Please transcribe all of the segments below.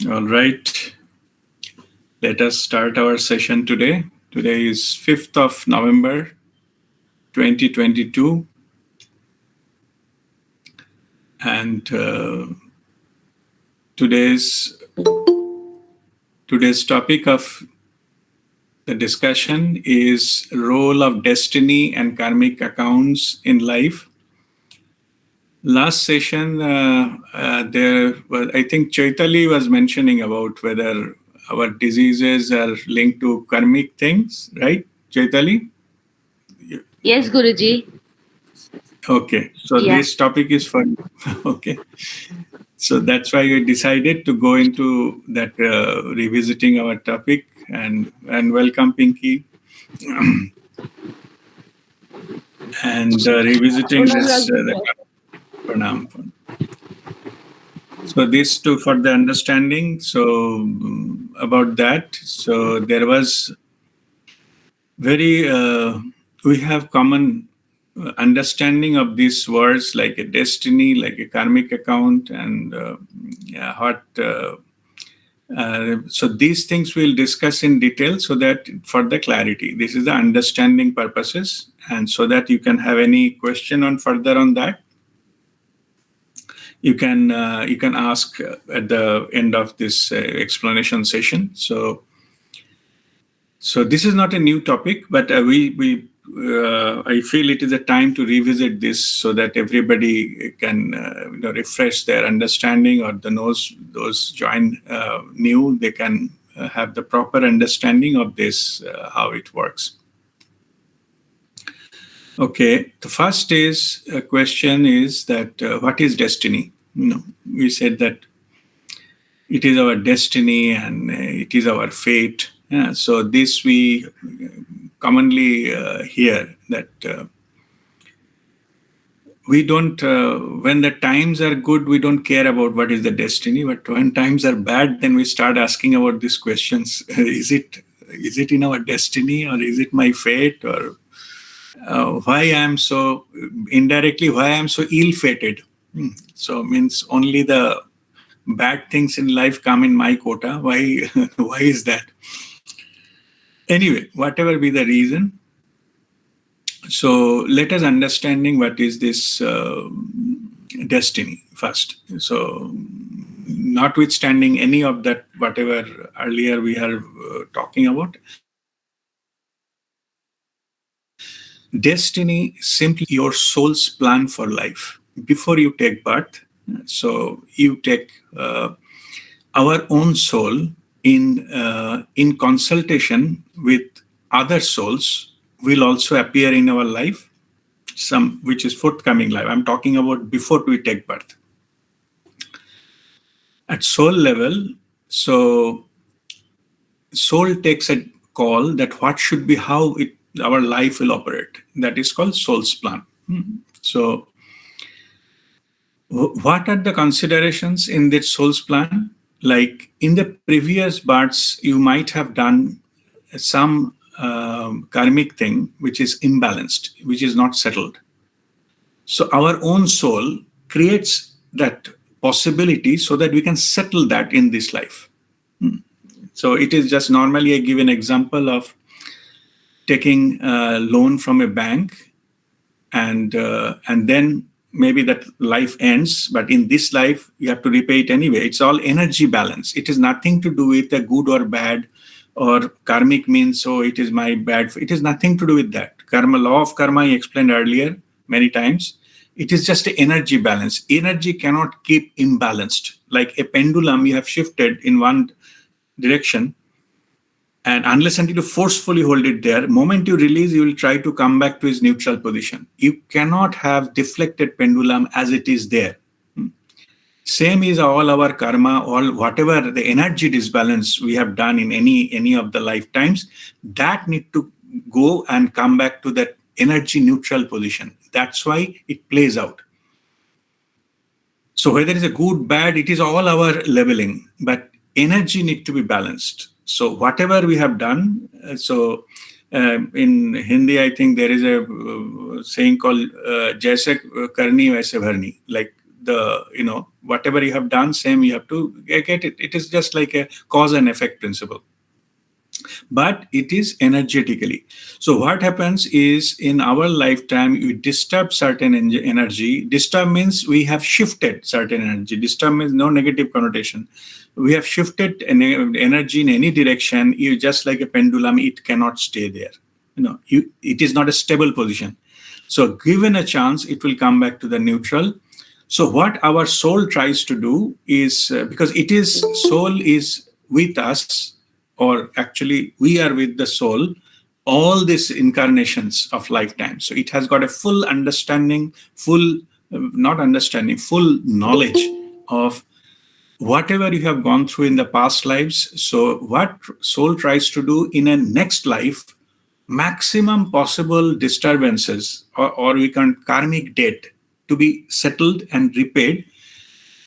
All right. Let us start our session today. Today is 5th of November, 2022. And today's topic of the discussion is role of destiny and karmic accounts in life. Last session, there was, I think Chaitali was mentioning about whether our diseases are linked to karmic things, right, Chaitali? Yes, Guruji. Okay, so Yeah. this topic is for okay. So that's why we decided to go into that revisiting our topic and welcome Pinky and revisiting this pranam. So this too for the understanding. So about that. So there was very we have common understanding of these words like a destiny, like a karmic account, and yeah, what. So these things we'll discuss in detail so that for the clarity, this is the understanding purposes, and so that you can have any question on further on that, you can ask at the end of this explanation session. So this is not a new topic, but we I feel it is a time to revisit this so that everybody can refresh their understanding, or those join new, they can have the proper understanding of this, how it works. Okay, the first question is that what is destiny? We said that it is our destiny and it is our fate. Yeah, so this we commonly hear that we don't, when the times are good, we don't care about what is the destiny. But when times are bad, then we start asking about these questions. Is it in our destiny, or is it my fate, or why I am so, indirectly, why I am so ill-fated? So means only the bad things in life come in my quota. Why? Why is that? Anyway, whatever be the reason, so let us understanding what is this destiny first. So notwithstanding any of that, whatever earlier we are talking about, destiny simply your soul's plan for life before you take birth. So you take our own soul in consultation with other souls will also appear in our life, some which is forthcoming life. I'm talking about before we take birth. At soul level, so soul takes a call that what should be, how our life will operate. That is called soul's plan. So what are the considerations in that soul's plan? Like in the previous births, you might have done some karmic thing which is imbalanced, which is not settled. So our own soul creates that possibility so that we can settle that in this life. So it is just normally I give an example of taking a loan from a bank, and then maybe that life ends, but in this life you have to repay it anyway. It's all energy balance. It is nothing to do with a good or bad, or karmic means so it is my bad. It is nothing to do with that. Karma, law of karma, I explained earlier many times. It is just an energy balance. Energy cannot keep imbalanced. Like a pendulum, you have shifted in one direction, and unless until you forcefully hold it there, moment you release, you will try to come back to its neutral position. You cannot have deflected pendulum as it is there. Same is all our karma, all whatever the energy disbalance we have done in any of the lifetimes, that need to go and come back to that energy neutral position. That's why it plays out. So whether it's a good, bad, it is all our leveling, but energy need to be balanced. So whatever we have done, in Hindi, I think there is a saying called "Jaise karni, waise bharni." Like the, whatever you have done, same you have to get it. It is just like a cause and effect principle, but it is energetically. So what happens is, in our lifetime, you disturb certain energy. Disturb means we have shifted certain energy. Disturb means no negative connotation. We have shifted energy in any direction. You just like a pendulum, it cannot stay there. It is not a stable position. So given a chance, it will come back to the neutral. So what our soul tries to do is, because soul is with us, or actually we are with the soul, all these incarnations of lifetime. So it has got a full understanding, full knowledge of whatever you have gone through in the past lives. So what soul tries to do in a next life, maximum possible disturbances, or we can karmic debt, to be settled and repaid.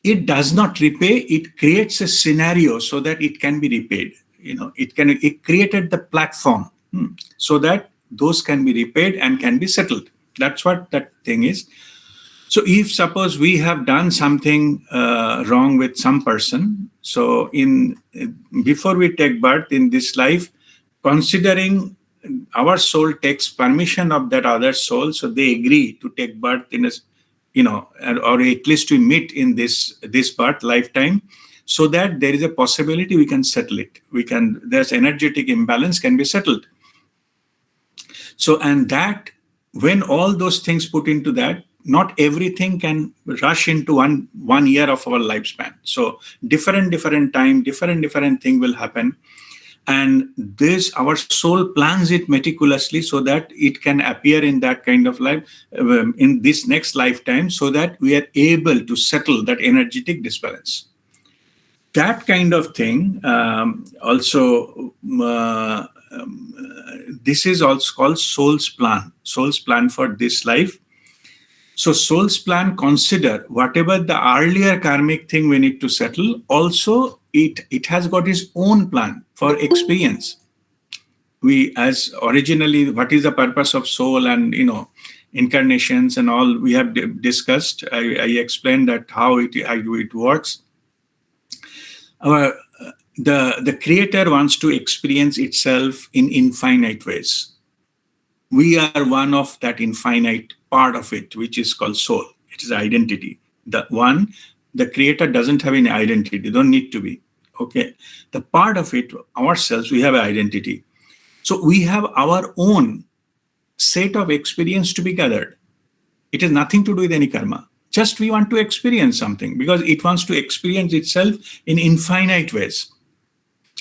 It does not repay, it creates a scenario so that it can be repaid. It created the platform so that those can be repaid and can be settled. That's what that thing is. So if suppose we have done something wrong with some person, so before we take birth in this life, considering our soul takes permission of that other soul, so they agree to take birth in a, or at least to meet in this birth lifetime, so that there is a possibility we can settle it. There's energetic imbalance can be settled. So, and that, when all those things put into that, not everything can rush into one year of our lifespan. So different time, different thing will happen. And this, our soul plans it meticulously so that it can appear in that kind of life, in this next lifetime, so that we are able to settle that energetic disbalance. That kind of thing also, this is also called soul's plan for this life. So soul's plan consider whatever the earlier karmic thing we need to settle. Also, it has got its own plan for experience. We, as originally, what is the purpose of soul and incarnations and all we have discussed. I explained that how it works. The creator wants to experience itself in infinite ways. We are one of that infinite part of it, which is called soul. It is identity. The creator doesn't have any identity. They don't need to be. Okay. The part of it, ourselves, we have an identity. So we have our own set of experience to be gathered. It has nothing to do with any karma. Just we want to experience something because it wants to experience itself in infinite ways.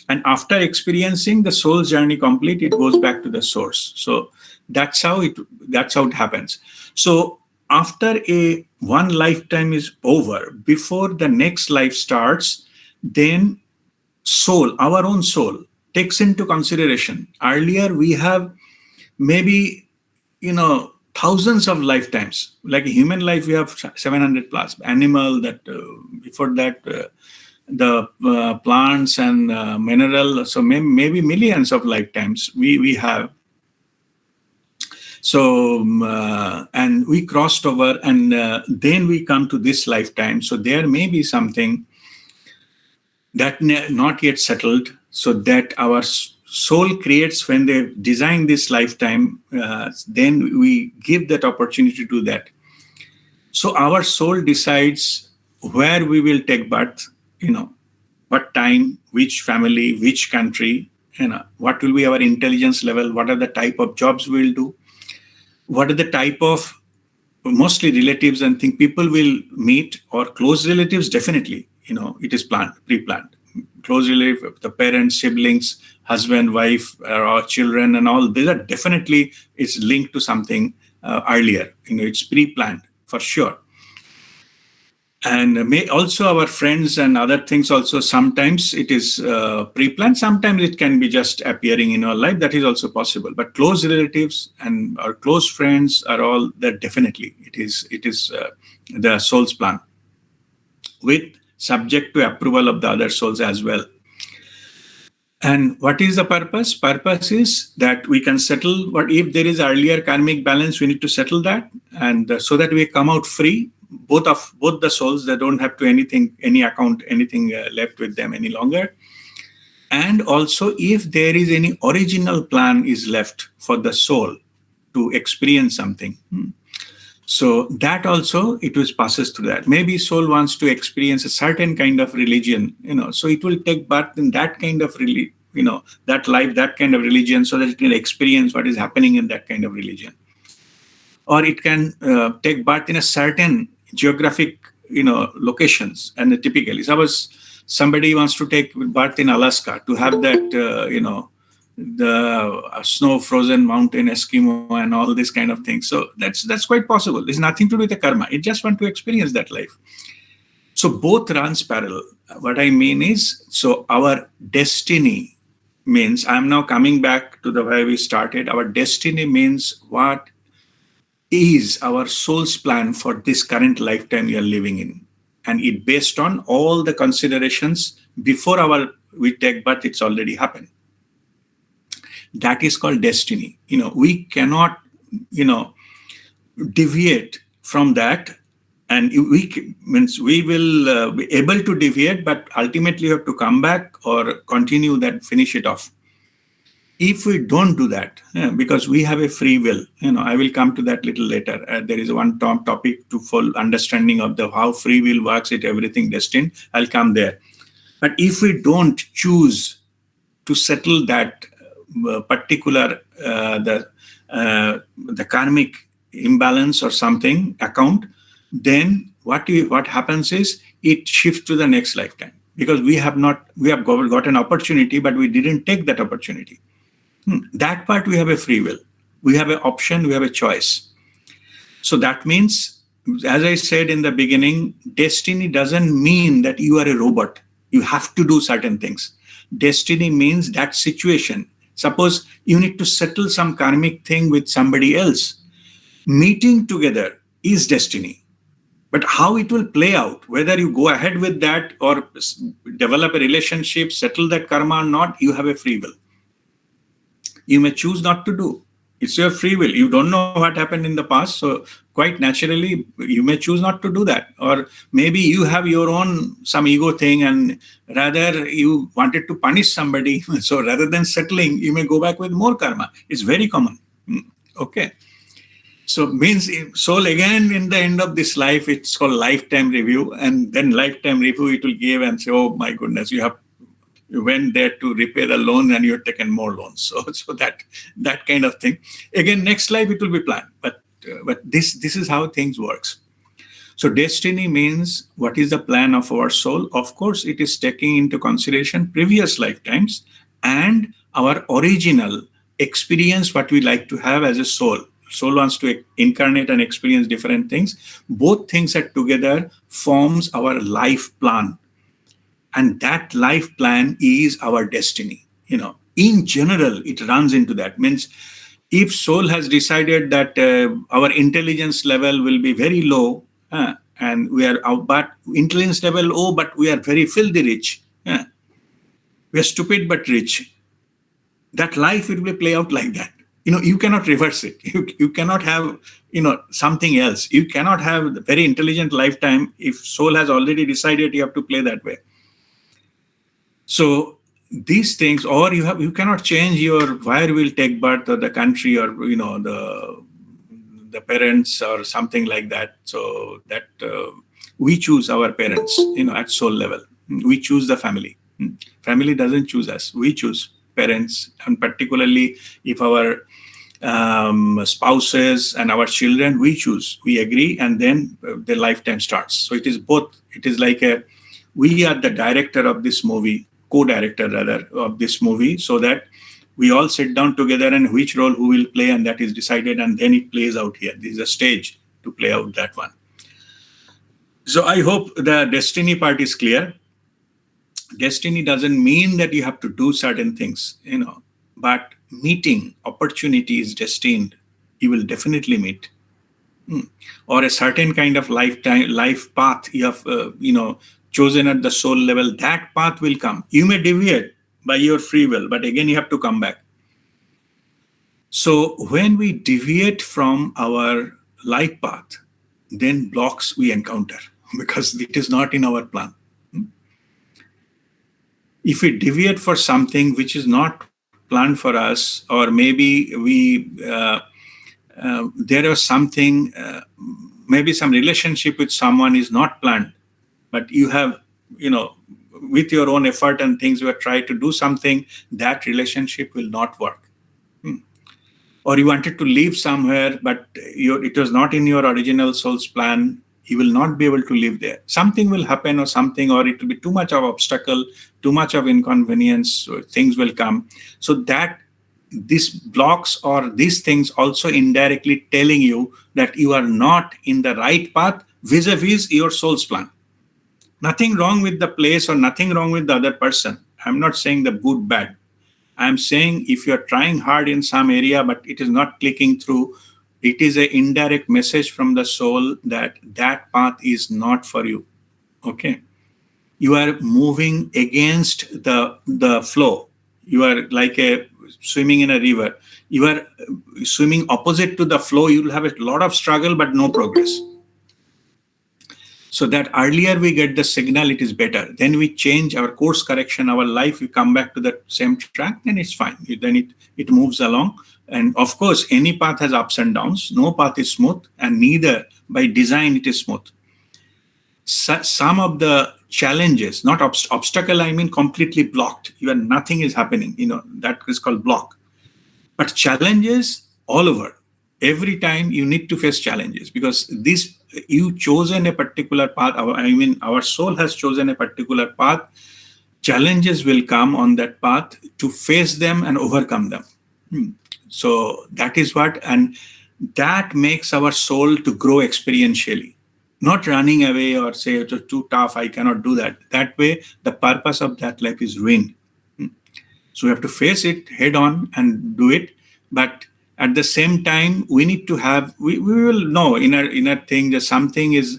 And after experiencing the soul's journey complete, it goes back to the source. So that's how it happens. So after one lifetime is over, before the next life starts, then soul, our own soul, takes into consideration. Earlier we have maybe, thousands of lifetimes. Like a human life, we have 700 plus. Animal, that before that, the plants and mineral. So maybe millions of lifetimes we have. So and we crossed over, and then we come to this lifetime. So there may be something that not yet settled. So that our soul creates when they design this lifetime, then we give that opportunity to do that. So our soul decides where we will take birth, what time, which family, which country, what will be our intelligence level, what are the type of jobs we'll do, what are the type of, mostly relatives and things people will meet, or close relatives, definitely, it is planned, pre-planned. Close relative, the parents, siblings, husband, wife, or children, and all, these are definitely is linked to something earlier. It's pre-planned for sure. And may also our friends and other things also, sometimes it is pre-planned, sometimes it can be just appearing in our life. That is also possible. But close relatives and our close friends are all that, definitely it is the soul's plan, with subject to approval of the other souls as well. And what is the purpose? Purpose is that we can settle what if there is earlier karmic balance, we need to settle that, and so that we come out free. both the souls, they don't have to any account, anything left with them any longer. And also, if there is any original plan is left for the soul to experience something, so that also it was passes through that. Maybe soul wants to experience a certain kind of religion, so it will take birth in that kind of that life, that kind of religion, so that it can experience what is happening in that kind of religion. Or it can take birth in a certain geographic, locations. And typically, suppose somebody wants to take birth in Alaska to have that, the snow-frozen mountain Eskimo and all this kind of thing. So that's quite possible. There's nothing to do with the karma. It just want to experience that life. So both runs parallel. What I mean is, so our destiny means, I'm now coming back to the way we started. Our destiny means what is our soul's plan for this current lifetime we are living in. And it based on all the considerations before we take birth, it's already happened. That is called destiny. We cannot, deviate from that. And we will be able to deviate, but ultimately you have to come back or continue that, finish it off. If we don't do that, because we have a free will, I will come to that little later. There is one topic to full understanding of how free will works, everything destined. I'll come there. But if we don't choose to settle that particular the karmic imbalance or something account, then what happens is it shifts to the next lifetime, because we have got an opportunity, but we didn't take that opportunity. That part we have a free will, we have an option, we have a choice. So that means, as I said in the beginning, destiny doesn't mean that you are a robot, you have to do certain things. Destiny means that situation. Suppose you need to settle some karmic thing with somebody else. Meeting together is destiny. But how it will play out, whether you go ahead with that or develop a relationship, settle that karma or not, you have a free will. You may choose not to do. It's your free will. You don't know what happened in the past, so quite naturally, you may choose not to do that. Or maybe you have your own some ego thing, and rather you wanted to punish somebody. So rather than settling, you may go back with more karma. It's very common. Okay. So means soul again in the end of this life, it's called lifetime review, and then lifetime review it will give and say, oh my goodness, you went there to repay the loan and you've taken more loans. So that kind of thing. Again, next life it will be planned, but this is how things works. So destiny means what is the plan of our soul. Of course, it is taking into consideration previous lifetimes and our original experience, what we like to have as a soul. Soul wants to incarnate and experience different things. Both things are together forms our life plan. And that life plan is our destiny. In general, it runs into that. Means if soul has decided that our intelligence level will be very low, and we are out, but intelligence level low, but we are very filthy rich. We are stupid but rich. That life will play out like that. You cannot reverse it. You cannot have, something else. You cannot have the very intelligent lifetime if soul has already decided you have to play that way. So these things, or you cannot change where will take birth or the country or the parents or something like that. So that we choose our parents, at soul level. We choose the family. Family doesn't choose us. We choose parents, and particularly if our spouses and our children, we choose. We agree, and then the lifetime starts. So it is both. It is like we are the director of this movie. Co-director rather of this movie, so that we all sit down together and which role who will play, and that is decided, and then it plays out here. This is a stage to play out that one. So I hope the destiny part is clear. Destiny doesn't mean that you have to do certain things, but meeting opportunity is destined. You will definitely meet. Or a certain kind of life path you have, chosen at the soul level, that path will come. You may deviate by your free will, but again, you have to come back. So when we deviate from our life path, then blocks we encounter because it is not in our plan. If we deviate for something which is not planned for us, or maybe there was something, maybe some relationship with someone is not planned, but you have, with your own effort and things, you have tried to do something, that relationship will not work. Or you wanted to live somewhere, but it was not in your original soul's plan, you will not be able to live there. Something will happen or it will be too much of obstacle, too much of inconvenience, things will come. So that these blocks or these things also indirectly telling you that you are not in the right path vis-a-vis your soul's plan. Nothing wrong with the place or nothing wrong with the other person. I'm not saying the good, bad. I'm saying if you're trying hard in some area, but it is not clicking through, it is an indirect message from the soul that that path is not for you. Okay. You are moving against the flow. You are like swimming in a river. You are swimming opposite to the flow. You will have a lot of struggle, but no progress. So that earlier we get the signal, it is better. Then we change our course correction, our life, we come back to the same track, then it's fine. Then it moves along. And of course, any path has ups and downs. No path is smooth, and neither by design it is smooth. Some of the challenges, not obstacle, I mean completely blocked. Nothing is happening. That is called block. But challenges all over. Every time you need to face challenges because you chosen a particular path. Our soul has chosen a particular path. Challenges will come on that path to face them and overcome them. So that is what, and that makes our soul to grow experientially, not running away or say it's too tough, I cannot do that. That way, the purpose of that life is ruined. So we have to face it head on and do it. But at the same time, we need to have, we will know in a thing that something is,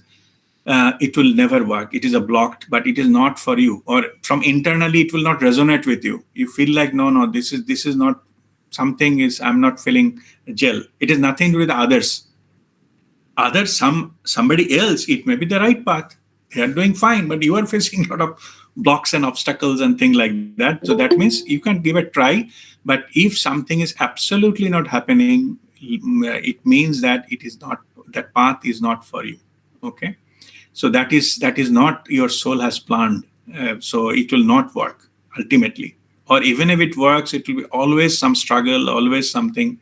it will never work. It is a blocked, but it is not for you. Or from internally, it will not resonate with you. You feel like, no, this is not, something is, I'm not feeling gel. It is nothing to do with others. Somebody else, it may be the right path. They are doing fine, but you are facing a lot of blocks and obstacles and things like that. So that means you can give a try. But if something is absolutely not happening, it means that it is not, that path is not for you. Okay. So that is not your soul has planned. So it will not work ultimately. Or even if it works, it will be always some struggle, always something.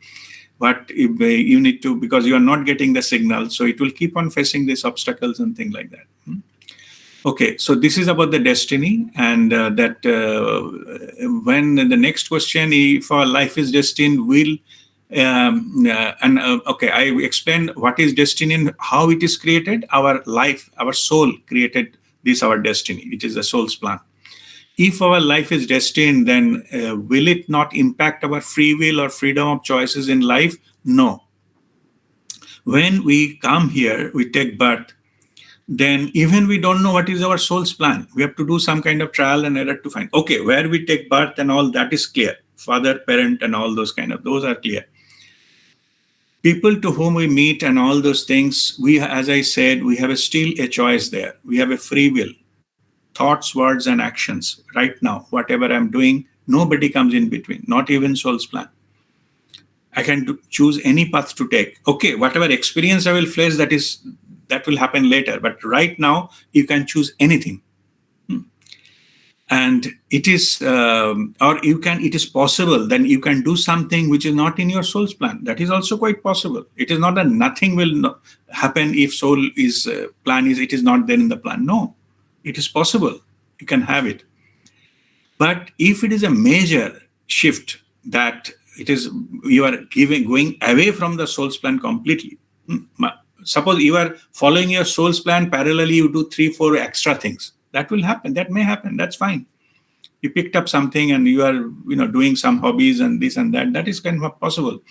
But you need to, because you are not getting the signal. So it will keep on facing these obstacles and things like that. Okay, so this is about the destiny, and when the next question, if our life is destined, I explained what is destiny and how it is created. Our life, our soul created this, our destiny, which is the soul's plan. If our life is destined, then will it not impact our free will or freedom of choices in life? No. When we come here, we take birth, then even we don't know what is our soul's plan. We have to do some kind of trial and error to find, okay, where we take birth and all that is clear. Father, parent, and all those those are clear. People to whom we meet and all those things, as I said, we have still a choice there. We have a free will. Thoughts, words, and actions. Right now, whatever I'm doing, nobody comes in between, not even soul's plan. I can choose any path to take. Okay, whatever experience I will face, that will happen later. But right now, you can choose anything. And it is, it is possible, then you can do something which is not in your soul's plan. That is also quite possible. It is not that nothing will happen if soul is, it is not there in the plan. No, it is possible. You can have it. But if it is a major shift that you are going away from the soul's plan completely. Suppose you are following your soul's plan, parallelly you do 3-4 extra things. That will happen. That may happen. That's fine. You picked up something and you are, doing some hobbies and this and that. That is kind of possible,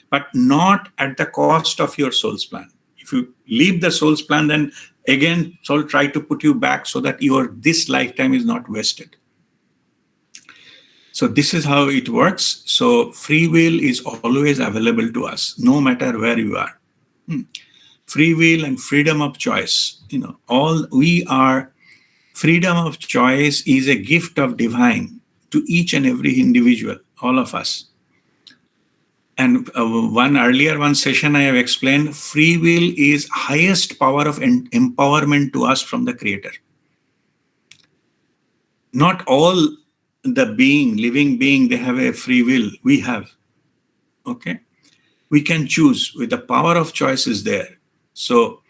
but not at the cost of your soul's plan. If you leave the soul's plan, then again, soul try to put you back so that this lifetime is not wasted. So this is how it works. So free will is always available to us, no matter where you are. free will and freedom of choice. All we are. Freedom of choice is a gift of divine to each and every individual, all of us. And one session I have explained, free will is highest power of empowerment to us from the Creator. Not all the living being, they have a free will. We have. Okay. We can choose with the power of choice is there. So,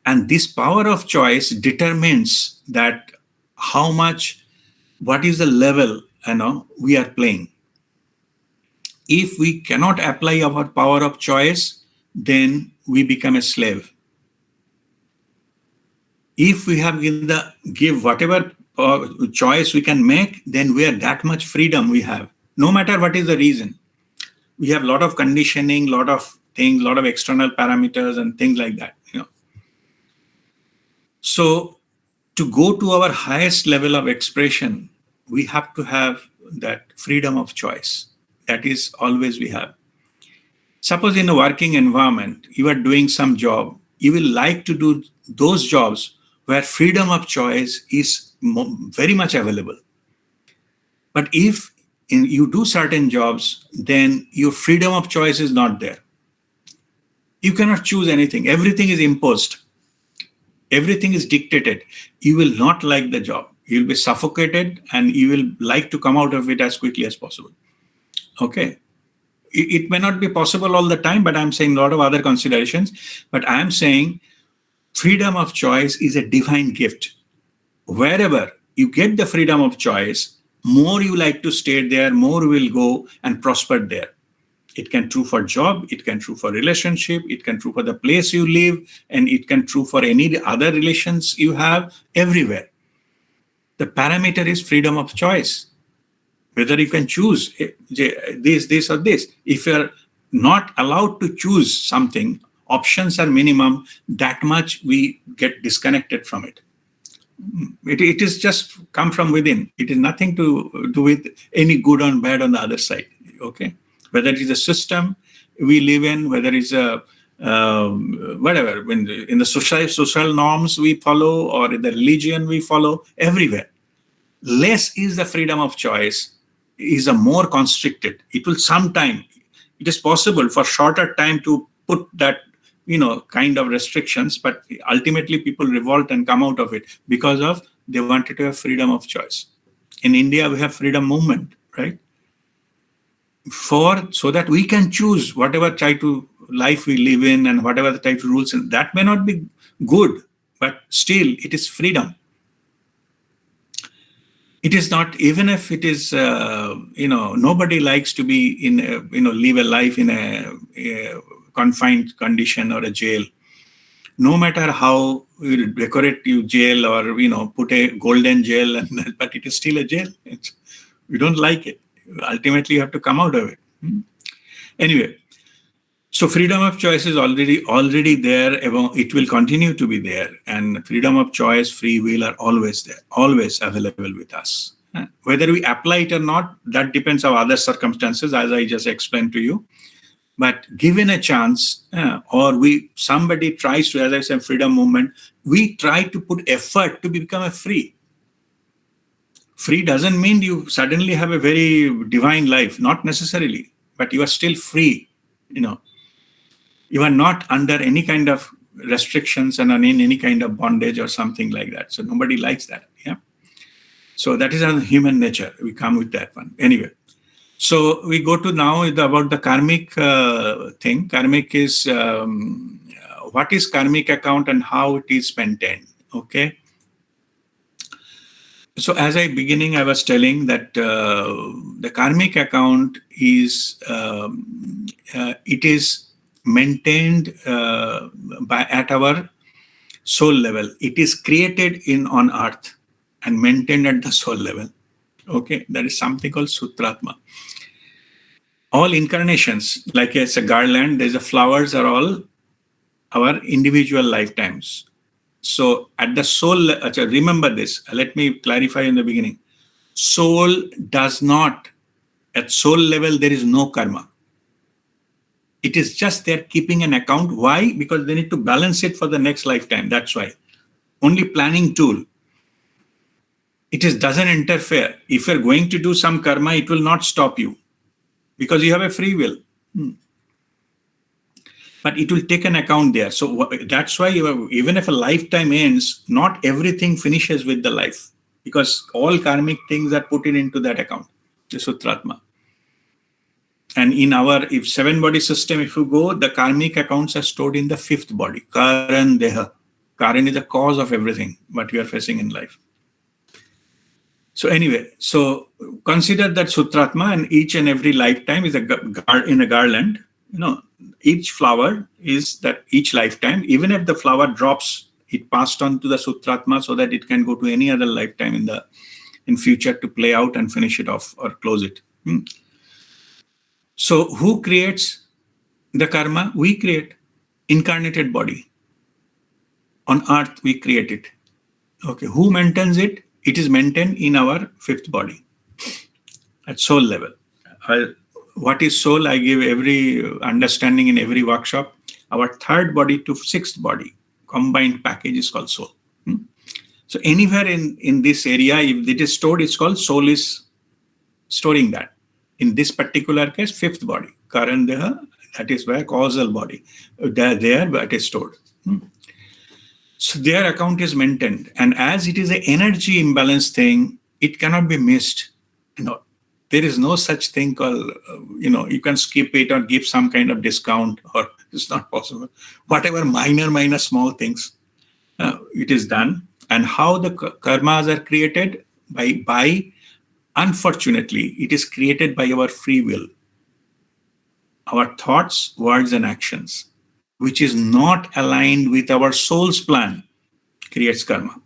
and this power of choice determines that what is the level, we are playing. If we cannot apply our power of choice, then we become a slave. If we have give whatever choice we can make, then we are that much freedom we have, no matter what is the reason. We have a lot of conditioning, lot of things, lot of external parameters and things like that. So to go to our highest level of expression, we have to have that freedom of choice. That is always we have. Suppose in a working environment, you are doing some job, you will like to do those jobs where freedom of choice is very much available. But if you do certain jobs, then your freedom of choice is not there. You cannot choose anything. Everything is imposed. Everything is dictated. You will not like the job. You will be suffocated and you will like to come out of it as quickly as possible. Okay. It may not be possible all the time, but I'm saying a lot of other considerations. But I'm saying freedom of choice is a divine gift. Wherever you get the freedom of choice, more you like to stay there, more will go and prosper there. It can true for job, it can true for relationship, it can true for the place you live, and it can true for any other relations you have everywhere. The parameter is freedom of choice. Whether you can choose this or this. If you're not allowed to choose something, options are minimum, that much we get disconnected from it. It is just come from within. It is nothing to do with any good or bad on the other side. Okay. Whether it is a system we live in, whether it's a whatever, in the social norms we follow or in the religion we follow, everywhere. Less is the freedom of choice, is a more constricted. It will sometime, it is possible for shorter time to put that, kind of restrictions, but ultimately people revolt and come out of it because of they wanted to have freedom of choice. In India, we have freedom movement, right? So that we can choose whatever type of life we live in and whatever the type of rules, and that may not be good, but still it is freedom. It is not, even if it is, nobody likes to be live a life in a confined condition or a jail. No matter how you decorate your jail or, put a golden jail, but it is still a jail. We don't like it. Ultimately, you have to come out of it. Anyway, so freedom of choice is already there. It will continue to be there. And freedom of choice, free will are always there, always available with us. Whether we apply it or not, that depends on other circumstances, as I just explained to you. But given a chance, or somebody tries to, as I said, freedom movement, we try to put effort to become a free. Free doesn't mean you suddenly have a very divine life, not necessarily, but you are still free. You are not under any kind of restrictions and in any kind of bondage or something like that. So nobody likes that. Yeah. So that is our human nature. We come with that one. Anyway. So we go to now about the karmic thing. Karmic is, what is karmic account and how it is maintained. Okay. So as I was telling that the karmic account is, it is maintained at our soul level. It is created on earth and maintained at the soul level. Okay, that is something called Sutratma. All incarnations, like it's a garland, there's a flowers are all our individual lifetimes. So at the soul, remember this, let me clarify in the beginning. Soul does not, at soul level, there is no karma. It is just they're keeping an account. Why? Because they need to balance it for the next lifetime. That's why. Only planning tool. Doesn't interfere. If you're going to do some karma, it will not stop you because you have a free will. But it will take an account there. So that's why even if a lifetime ends, not everything finishes with the life, because all karmic things are put into that account, the Sutratma. And in our 7-body system, if you go, the karmic accounts are stored in the 5th body, Karan Deha. Karan is the cause of everything what we are facing in life. So anyway, so consider that Sutratma, and each and every lifetime is in a garland. Each flower is that each lifetime. Even if the flower drops, it passed on to the Sutratma so that it can go to any other lifetime in future to play out and finish it off or close it. So who creates the karma? We create. Incarnated body. On earth, we create it. Okay, who maintains it? It is maintained in our 5th body at soul level. What is soul? I give every understanding in every workshop. Our 3rd body to 6th body combined package is called soul. So anywhere in this area, if it is stored, it's called soul is storing that. In this particular case, 5th body, Karan Deha, that is where causal body. There, but it is stored. So their account is maintained. And as it is an energy imbalance thing, it cannot be missed. There is no such thing called, you can skip it or give some kind of discount, or it's not possible. Whatever minor small things, it is done. And how the karmas are created? By unfortunately, it is created by our free will. Our thoughts, words, and actions, which is not aligned with our soul's plan, creates karma.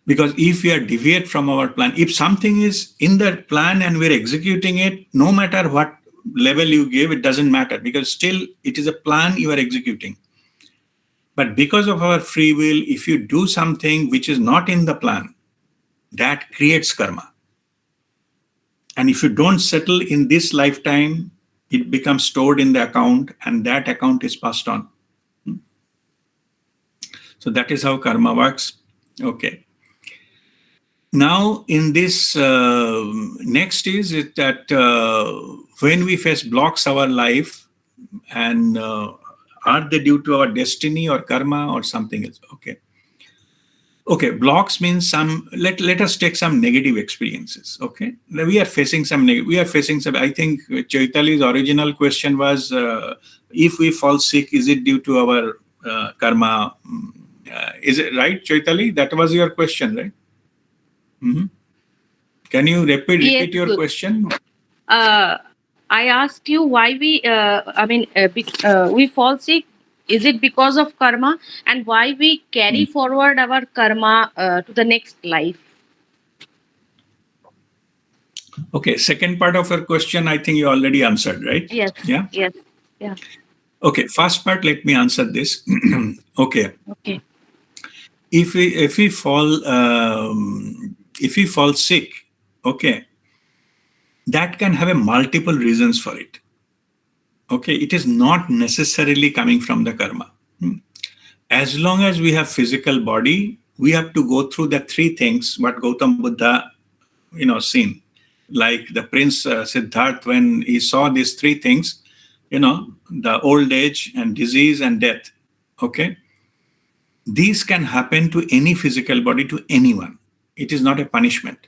Because if we are deviate from our plan, if something is in that plan and we're executing it, no matter what level you give, it doesn't matter, because still it is a plan you are executing. But because of our free will, if you do something which is not in the plan, that creates karma. And if you don't settle in this lifetime, it becomes stored in the account, and that account is passed on. So that is how karma works. Okay. Now, in this next is it that when we face blocks our life, and are they due to our destiny or karma or something else? Okay, blocks means some. Let us take some negative experiences. Okay, now we are facing some. I think Chaitali's original question was, if we fall sick, is it due to our karma? Is it right, Chaitali? That was your question, right? Mm-hmm. Can you repeat your question? I asked you why we fall sick. Is it because of karma, and why we carry forward our karma to the next life? Okay, second part of your question, I think you already answered, right? Yes. Yeah. Yes. Yeah. Okay, first part, let me answer this. Okay. If we fall sick, okay, that can have a multiple reasons for it. Okay, it is not necessarily coming from the karma. As long as we have physical body, we have to go through the 3 things what Gautam Buddha, seen. Like the Prince Siddharth, when he saw these 3 things, the old age and disease and death. Okay, these can happen to any physical body, to anyone. It is not a punishment.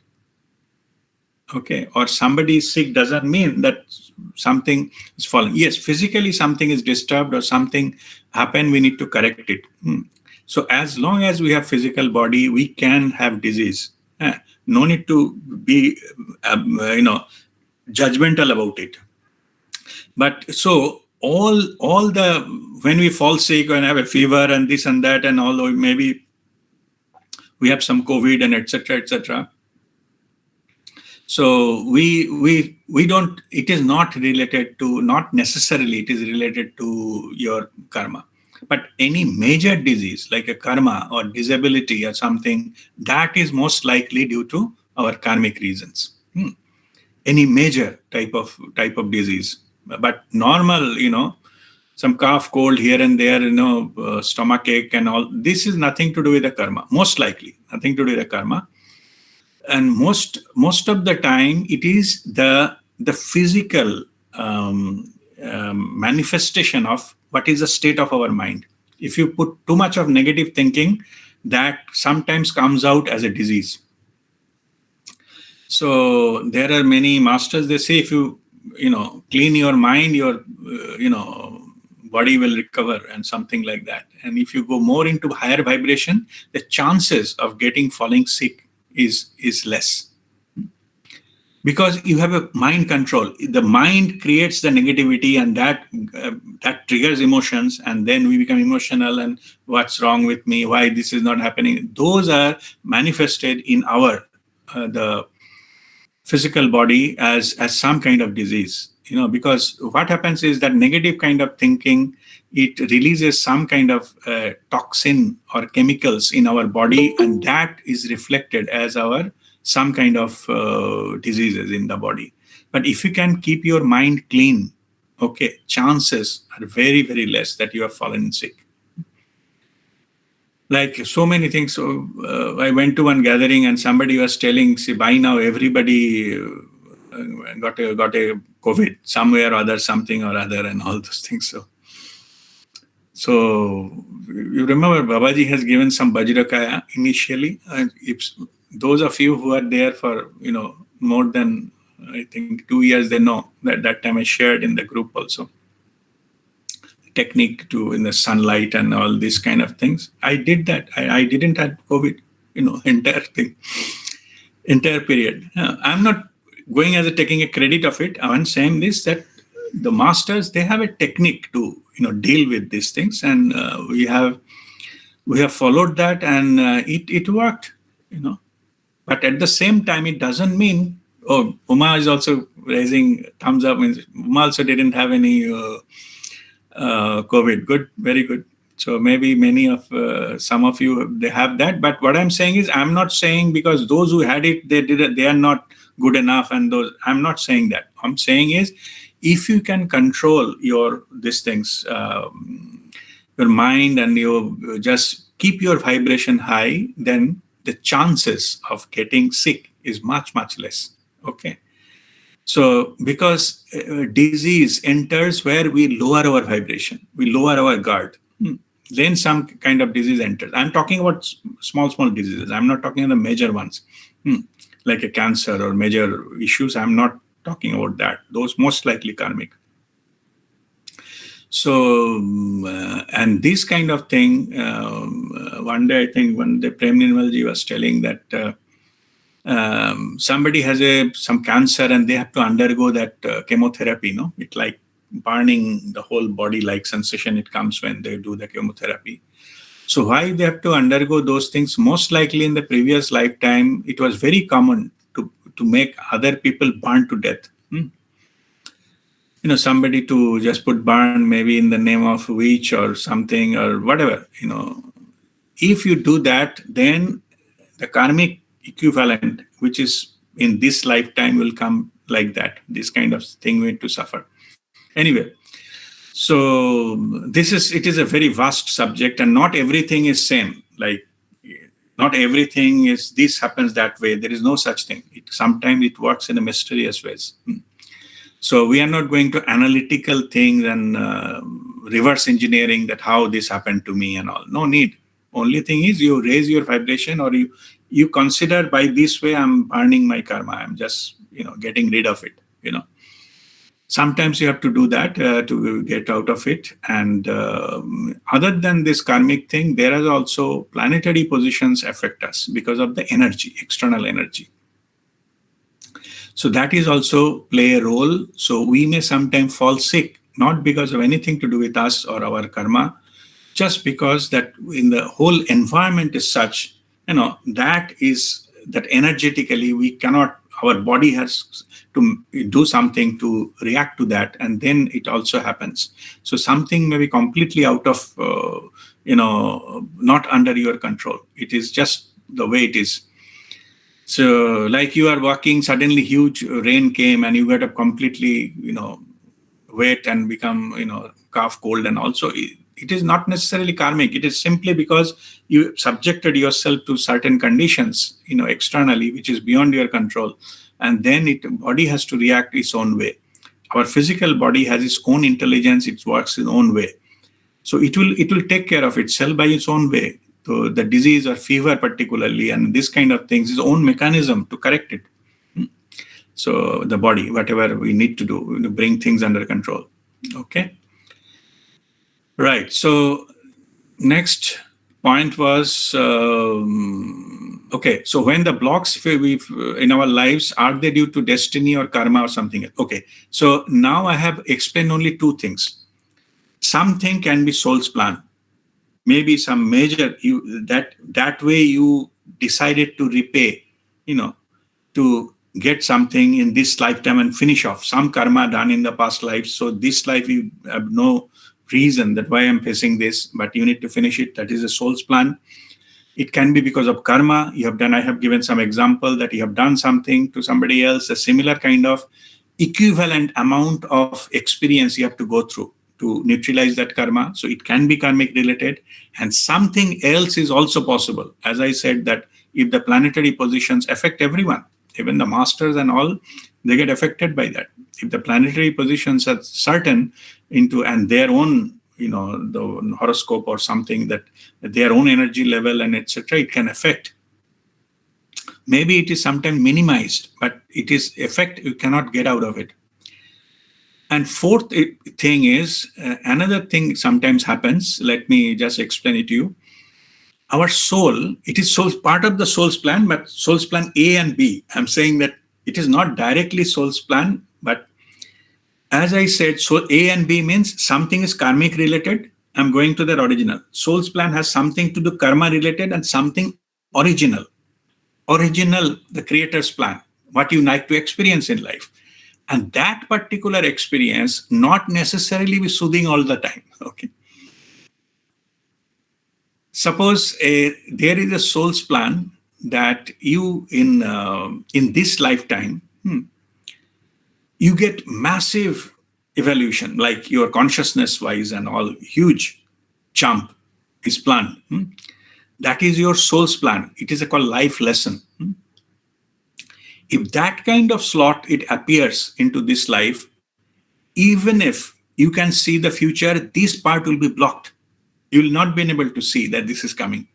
Okay, or somebody is sick doesn't mean that something is fallen. Yes, physically something is disturbed or something happened, we need to correct it. So as long as we have physical body, we can have disease. No need to be, judgmental about it. But so all when we fall sick and have a fever and this and that, and although maybe we have some COVID and etc. So we don't. It is not related to, not necessarily it is related to your karma. But any major disease like a karma or disability or something, that is most likely due to our karmic reasons. any major type of disease. But normal, some cough, cold here and there, stomach ache and all. This is nothing to do with the karma. Most likely, nothing to do with the karma. And most of the time, it is the physical manifestation of what is the state of our mind. If you put too much of negative thinking, that sometimes comes out as a disease. So there are many masters, they say if you clean your mind, your body will recover and something like that. And if you go more into higher vibration, the chances of falling sick is less, because you have a mind control. The mind creates the negativity, and that triggers emotions, and then we become emotional, and what's wrong with me, why this is not happening. Those are manifested in our the physical body as some kind of disease, because what happens is that negative kind of thinking, it releases some kind of toxin or chemicals in our body, and that is reflected as some kind of diseases in the body. But if you can keep your mind clean, okay, chances are very, very less that you have fallen sick. Like so many things. So I went to one gathering and somebody was telling, see, by now everybody got a COVID somewhere or other, something or other, and all those things. So you remember Babaji has given some Vajrakaya initially. And if those of you who are there for more than I think 2 years, they know that time I shared in the group also. Technique to in the sunlight and all these kind of things. I did that. I didn't have COVID, entire period. I'm not going as taking a credit of it. I'm saying this, that the masters, they have a technique to deal with these things, and we have followed that, and it worked. But at the same time, it doesn't mean. Oh, Uma is also raising thumbs up. Means Uma also didn't have any COVID. Good, very good. So maybe some of you, they have that. But what I'm saying is, I'm not saying because those who had it, they are not good enough, and those, I'm not saying that. I'm saying is, if you can control these things, your mind, and you just keep your vibration high, then the chances of getting sick is much, much less. Okay. So because disease enters where we lower our vibration, we lower our guard, then some kind of disease enters. I'm talking about small diseases. I'm not talking about the major ones, like a cancer or major issues. I'm not talking about that. Those most likely karmic. So, and this kind of thing, one day, I think one day Prem Nirmalji was telling that somebody has some cancer and they have to undergo that chemotherapy, It's like burning the whole body, like sensation it comes when they do the chemotherapy. So why they have to undergo those things? Most likely in the previous lifetime, it was very common to make other people burn to death. Somebody to just put burn maybe in the name of witch or something or whatever, If you do that, then the karmic equivalent, which is in this lifetime, will come like that. This kind of thing we need to suffer. Anyway, so it is a very vast subject, and not everything is same. Like not everything is this happens that way. There is no such thing. Sometimes it works in a mysterious ways. So we are not going to analytical things and reverse engineering that how this happened to me and all. No need. Only thing is you raise your vibration, or you consider by this way I'm burning my karma. I'm just getting rid of it. Sometimes you have to do that to get out of it. And other than this karmic thing, there are also planetary positions affect us because of the energy, external energy. So that is also play a role. So we may sometimes fall sick, not because of anything to do with us or our karma, just because that in the whole environment is such, that energetically we cannot, our body has to do something to react to that, and then it also happens. So something may be completely out of, not under your control. It is just the way it is. So, like you are walking, suddenly huge rain came and you got a completely, wet and become, cough cold. And also, it is not necessarily karmic. It is simply because you subjected yourself to certain conditions, externally, which is beyond your control. And then body has to react its own way. Our physical body has its own intelligence. It works its own way. So it will take care of itself by its own way. So the disease or fever particularly and this kind of things, its own mechanism to correct it. So the body, whatever we need to do, bring things under control. Okay. Right. So next point was, okay. So when the blocks in our lives, are they due to destiny or karma or something else? Okay. So now I have explained only two things. Something can be soul's plan. Maybe some major that way you decided to repay, to get something in this lifetime and finish off some karma done in the past life. So this life you have no reason that why I'm facing this, but you need to finish it. That is a soul's plan. It can be because of karma you have done. I have given some example that you have done something to somebody else, a similar kind of equivalent amount of experience you have to go through to neutralize that karma. So it can be karmic related. And something else is also possible. As I said, that if the planetary positions affect everyone, even the masters and all, they get affected by that. If the planetary positions are certain into and their own, the horoscope or something, that their own energy level and etc., it can affect. Maybe it is sometimes minimized, but it is effect you cannot get out of it. And fourth thing is, another thing sometimes happens. Let me just explain it to you. Our soul, it is part of the soul's plan, but soul's plan A and B. I'm saying that it is not directly soul's plan, but as I said, so A and B means something is karmic related. I'm going to the original. Soul's plan has something to do karma related and something original. Original, the creator's plan, what you like to experience in life. And that particular experience not necessarily be soothing all the time. Okay. Suppose there is a soul's plan that you in this lifetime you get massive evolution, like your consciousness wise and all, huge jump is planned. That is your soul's plan. It is called life lesson. If that kind of slot it appears into this life, even if you can see the future, this part will be blocked. You will not be able to see that this is coming.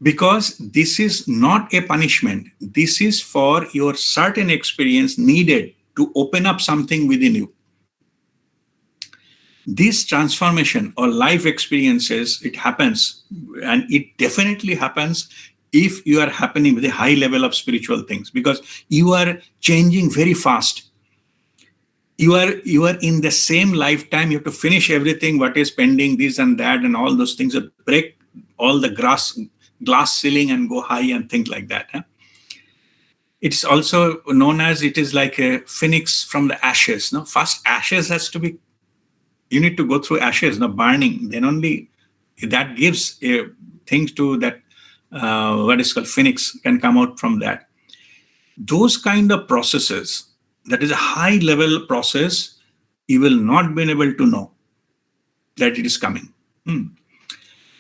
Because this is not a punishment. This is for your certain experience needed to open up something within you. This transformation or life experiences, it happens, and it definitely happens if you are happening with a high level of spiritual things, because you are changing very fast. You are in the same lifetime. You have to finish everything, what is pending, this and that, and all those things. Break all the glass ceiling and go high and things like that. It's also known as, it is like a phoenix from the ashes. No, first ashes has to be. You need to go through ashes, burning. Then only that gives things to that. What is called phoenix can come out from that. Those kind of processes, that is a high level process, you will not be able to know that it is coming.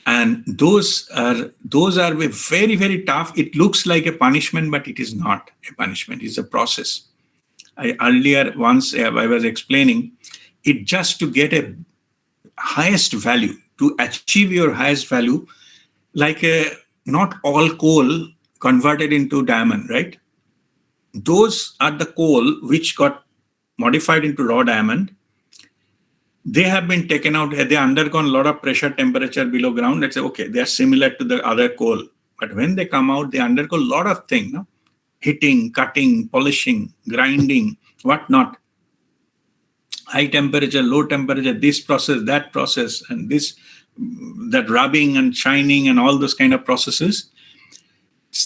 And those are very, very tough. It looks like a punishment, but it is not a punishment. It's a process. Earlier once I was explaining it, just to get a highest value, to achieve your highest value, like not all coal converted into diamond, right? Those are the coal which got modified into raw diamond. They have been taken out. They undergone a lot of pressure, temperature below ground. Let's say, okay, they are similar to the other coal. But when they come out, they undergo a lot of things, hitting, cutting, polishing, grinding, whatnot. High temperature, low temperature, this process, that process, and that rubbing and shining and all those kind of processes.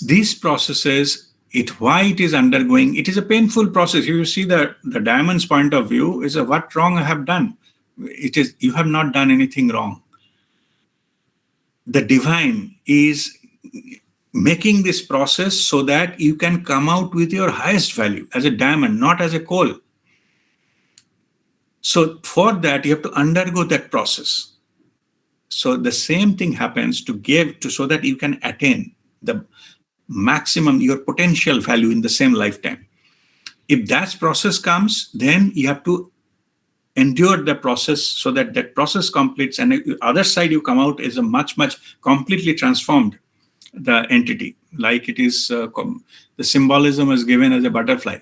These processes, why it is undergoing, it is a painful process. If you see the diamond's point of view, is what wrong I have done. It is, you have not done anything wrong. The divine is making this process so that you can come out with your highest value as a diamond, not as a coal. So for that, you have to undergo that process. So the same thing happens to give to so that you can attain the maximum, your potential value in the same lifetime. If that process comes, then you have to endure the process so that that process completes, and the other side you come out is a much completely transformed the entity, like it is the symbolism is given as a butterfly.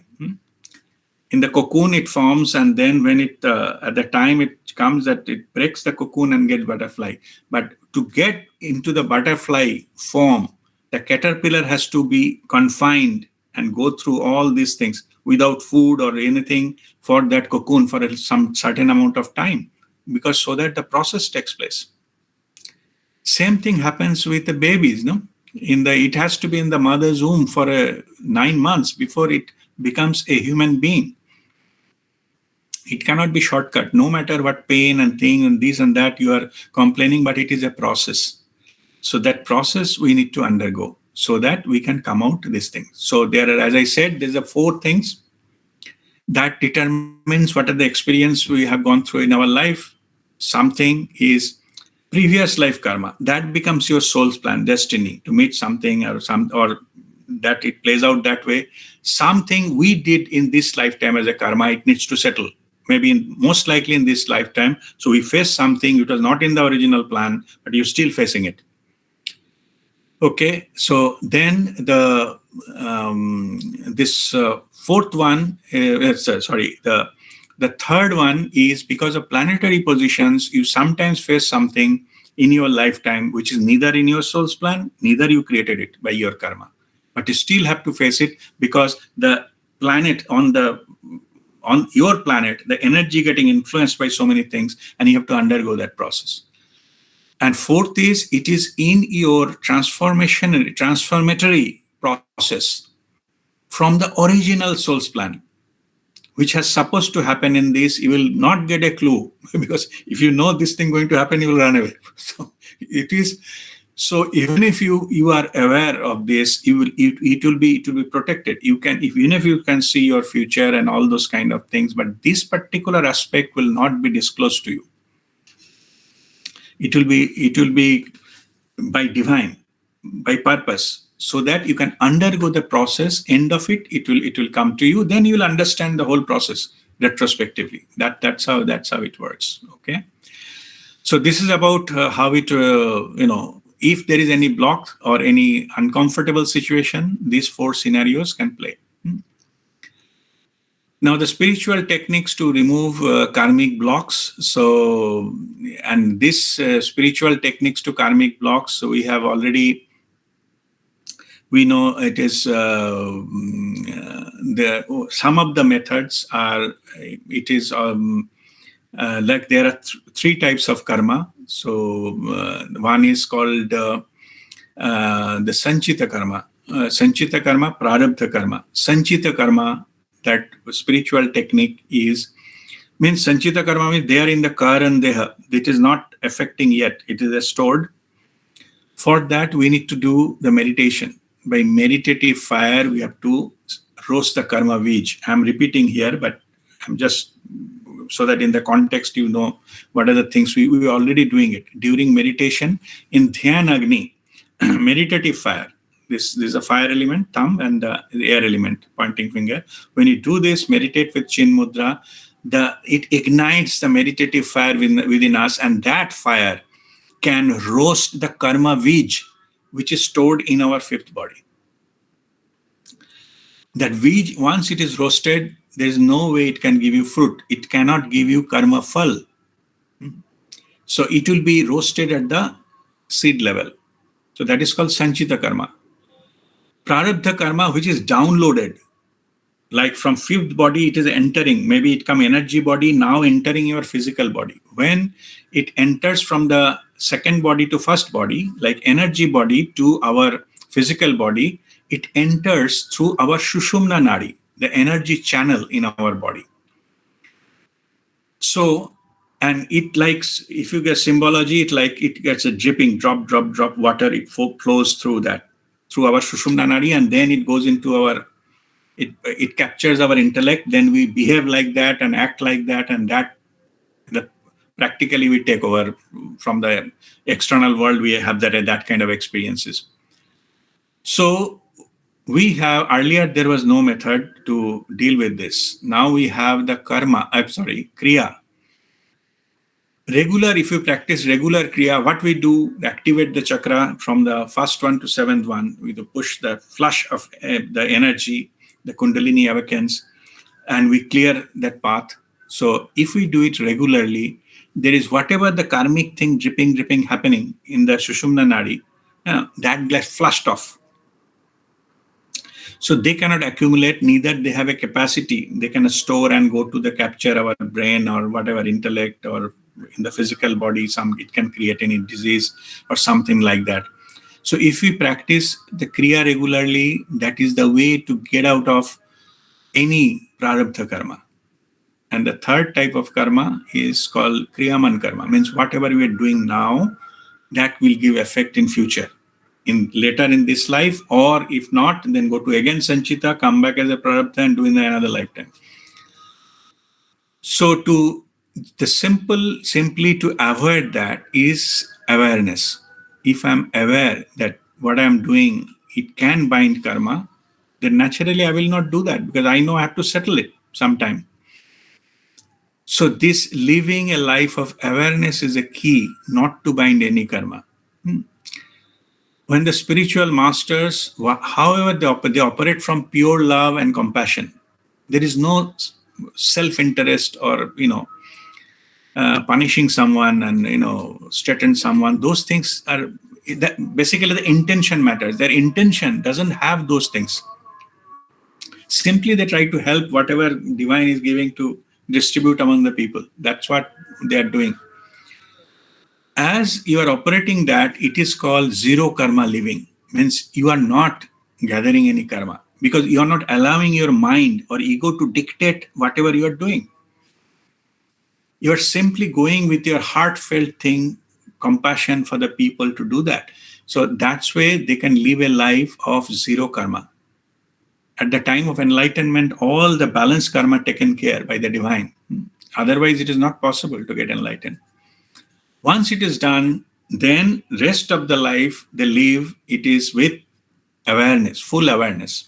In the cocoon it forms, and then when it at the time it comes that it breaks the cocoon and gets butterfly. But to get into the butterfly form, the caterpillar has to be confined and go through all these things without food or anything for that cocoon for some certain amount of time, because so that the process takes place. Same thing happens with the babies, no? It has to be in the mother's womb for 9 months before it becomes a human being. It cannot be shortcut, no matter what pain and thing and this and that you are complaining, but it is a process. So that process we need to undergo so that we can come out this thing. So there are, as I said, there's 4 things that determines what are the experience we have gone through in our life. Something is previous life karma. That becomes your soul's plan, destiny, to meet something or that it plays out that way. Something we did in this lifetime as a karma, it needs to settle. Maybe most likely in this lifetime. So we face something, it was not in the original plan, but you're still facing it. Okay, so then the fourth one, the third one is because of planetary positions, you sometimes face something in your lifetime which is neither in your soul's plan, neither you created it by your karma, but you still have to face it because the planet on your planet, the energy getting influenced by so many things, and you have to undergo that process. And fourth is, it is in your transformatory process from the original soul's plan, which has supposed to happen in this. You will not get a clue because if you know this thing going to happen, you will run away. So it is. So even if you are aware of this, it will be protected. You can, even if you can see your future and all those kind of things, but this particular aspect will not be disclosed to you. It will be by divine, by purpose, so that you can undergo the process. End of it will come to you. Then you will understand the whole process retrospectively. That's how it works. Okay. So this is about how it if there is any block or any uncomfortable situation, these 4 scenarios can play. Now, the spiritual techniques to remove karmic blocks. So, and this spiritual techniques to karmic blocks, so we know it is some of the methods are, it is like there are 3 types of karma. So one is called the Sanchita karma, Prarabdha karma. Sanchita karma, that spiritual technique means Sanchita karma means they are in the kar and deha. It is not affecting yet. It is stored. For that, we need to do the meditation. By meditative fire, we have to roast the karma bij. I'm repeating here, but I'm just so that in the context you know what are the things we were already doing it during meditation in Dhyan Agni, meditative fire. This is a fire element, thumb, and the air element, pointing finger. When you do this, meditate with Chin Mudra, it ignites the meditative fire within us, and that fire can roast the karma bij, which is stored in our 5th body. That bij, once it is roasted, there is no way it can give you fruit. It cannot give you karma phal. So it will be roasted at the seed level. So that is called Sanchita karma. Prarabdha karma, which is downloaded, like from 5th body, it is entering. Maybe it come energy body, now entering your physical body. When it enters from the 2nd body to 1st body, like energy body to our physical body, it enters through our Shushumna Nadi, the energy channel in our body. So, and it likes, if you get symbology, it gets a dripping drop water, it flows through through our Sushumna Nadi, and then it goes into it captures our intellect. Then we behave like that and act like that, and that practically we take over from the external world. We have that kind of experiences. So we have, earlier there was no method to deal with this. Now we have the Kriya. Regular, if you practice regular Kriya, what we do, activate the chakra from the first one to seventh one. We push the flush of the energy, the Kundalini awakens, and we clear that path. So if we do it regularly, there is whatever the karmic thing dripping happening in the Sushumna Nadi, that gets flushed off. So they cannot accumulate, neither they have a capacity. They can store and go to the capture our brain or whatever intellect or in the physical body, it can create any disease or something like that. So if we practice the Kriya regularly, that is the way to get out of any prarabdha karma. And the third type of karma is called Kriyaman karma, means whatever we are doing now, that will give effect in future, later in this life, or if not, then go to again Sanchita, come back as a prarabdha and do in another lifetime. So simply to avoid that is awareness. If I'm aware that what I'm doing, it can bind karma, then naturally I will not do that because I know I have to settle it sometime. So this living a life of awareness is a key, not to bind any karma. When the spiritual masters, however they operate from pure love and compassion, there is no self-interest or punishing someone and straighten someone. Those things are basically the intention matters. Their intention doesn't have those things. Simply they try to help whatever divine is giving to distribute among the people. That's what they are doing. As you are operating that, it is called zero karma living. Means you are not gathering any karma because you are not allowing your mind or ego to dictate whatever you are doing. You are simply going with your heartfelt thing, compassion for the people to do that. So that's why they can live a life of zero karma. At the time of enlightenment, all the balanced karma taken care by the divine. Otherwise, it is not possible to get enlightened. Once it is done, then rest of the life they live, it is with awareness, full awareness.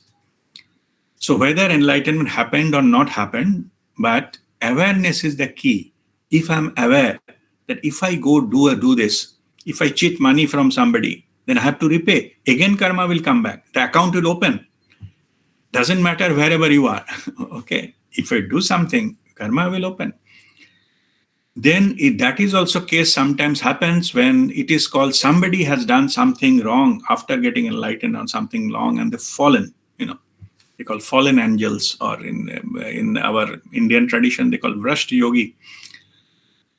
So whether enlightenment happened or not happened, but awareness is the key. If I'm aware that if I go do this, if I cheat money from somebody, then I have to repay. Again, karma will come back. The account will open. Doesn't matter wherever you are. Okay. If I do something, karma will open. Then that is also case sometimes happens when it is called somebody has done something wrong after getting enlightened on something wrong and they've fallen, they call fallen angels, or in our Indian tradition, they call vrasht yogi.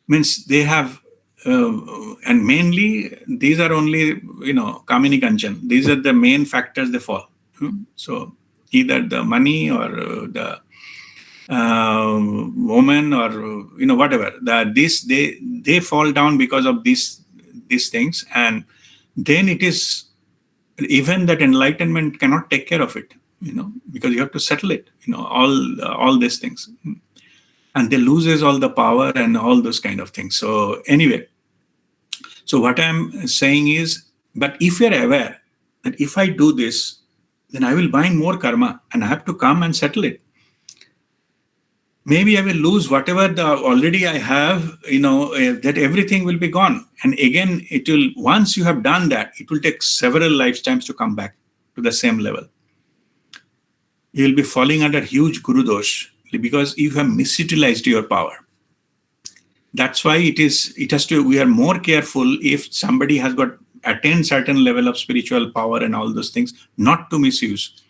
Means they have, and mainly these are only, kamini kanchan. These are the main factors they fall. So either the money or the woman or whatever. They fall down because of these things, and then it is even that enlightenment cannot take care of it. Because you have to settle it. All these things. And they loses all the power and all those kind of things. So anyway, so what I'm saying is, but if you're aware that if I do this, then I will bind more karma and I have to come and settle it. Maybe I will lose whatever already I have, that everything will be gone. And again, once you have done that, it will take several lifetimes to come back to the same level. You will be falling under huge guru dosh because you have misutilized your power. That's why we are more careful if somebody has attained certain level of spiritual power and all those things, not to misuse.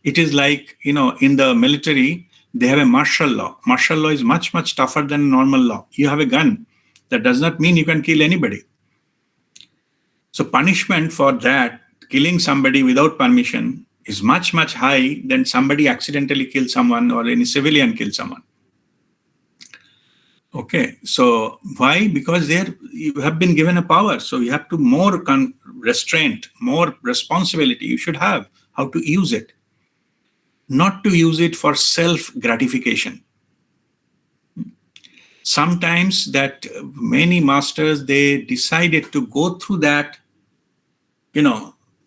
It is like, in the military, they have a martial law. Martial law is much, much tougher than normal law. You have a gun. That does not mean you can kill anybody. So punishment for that, killing somebody without permission, is much, much high than somebody accidentally kill someone or any civilian kill someone. Okay, so why? Because you have been given a power. So you have to more restraint, more responsibility you should have, how to use it. Not to use it for self-gratification. Sometimes that many masters, they decided to go through that,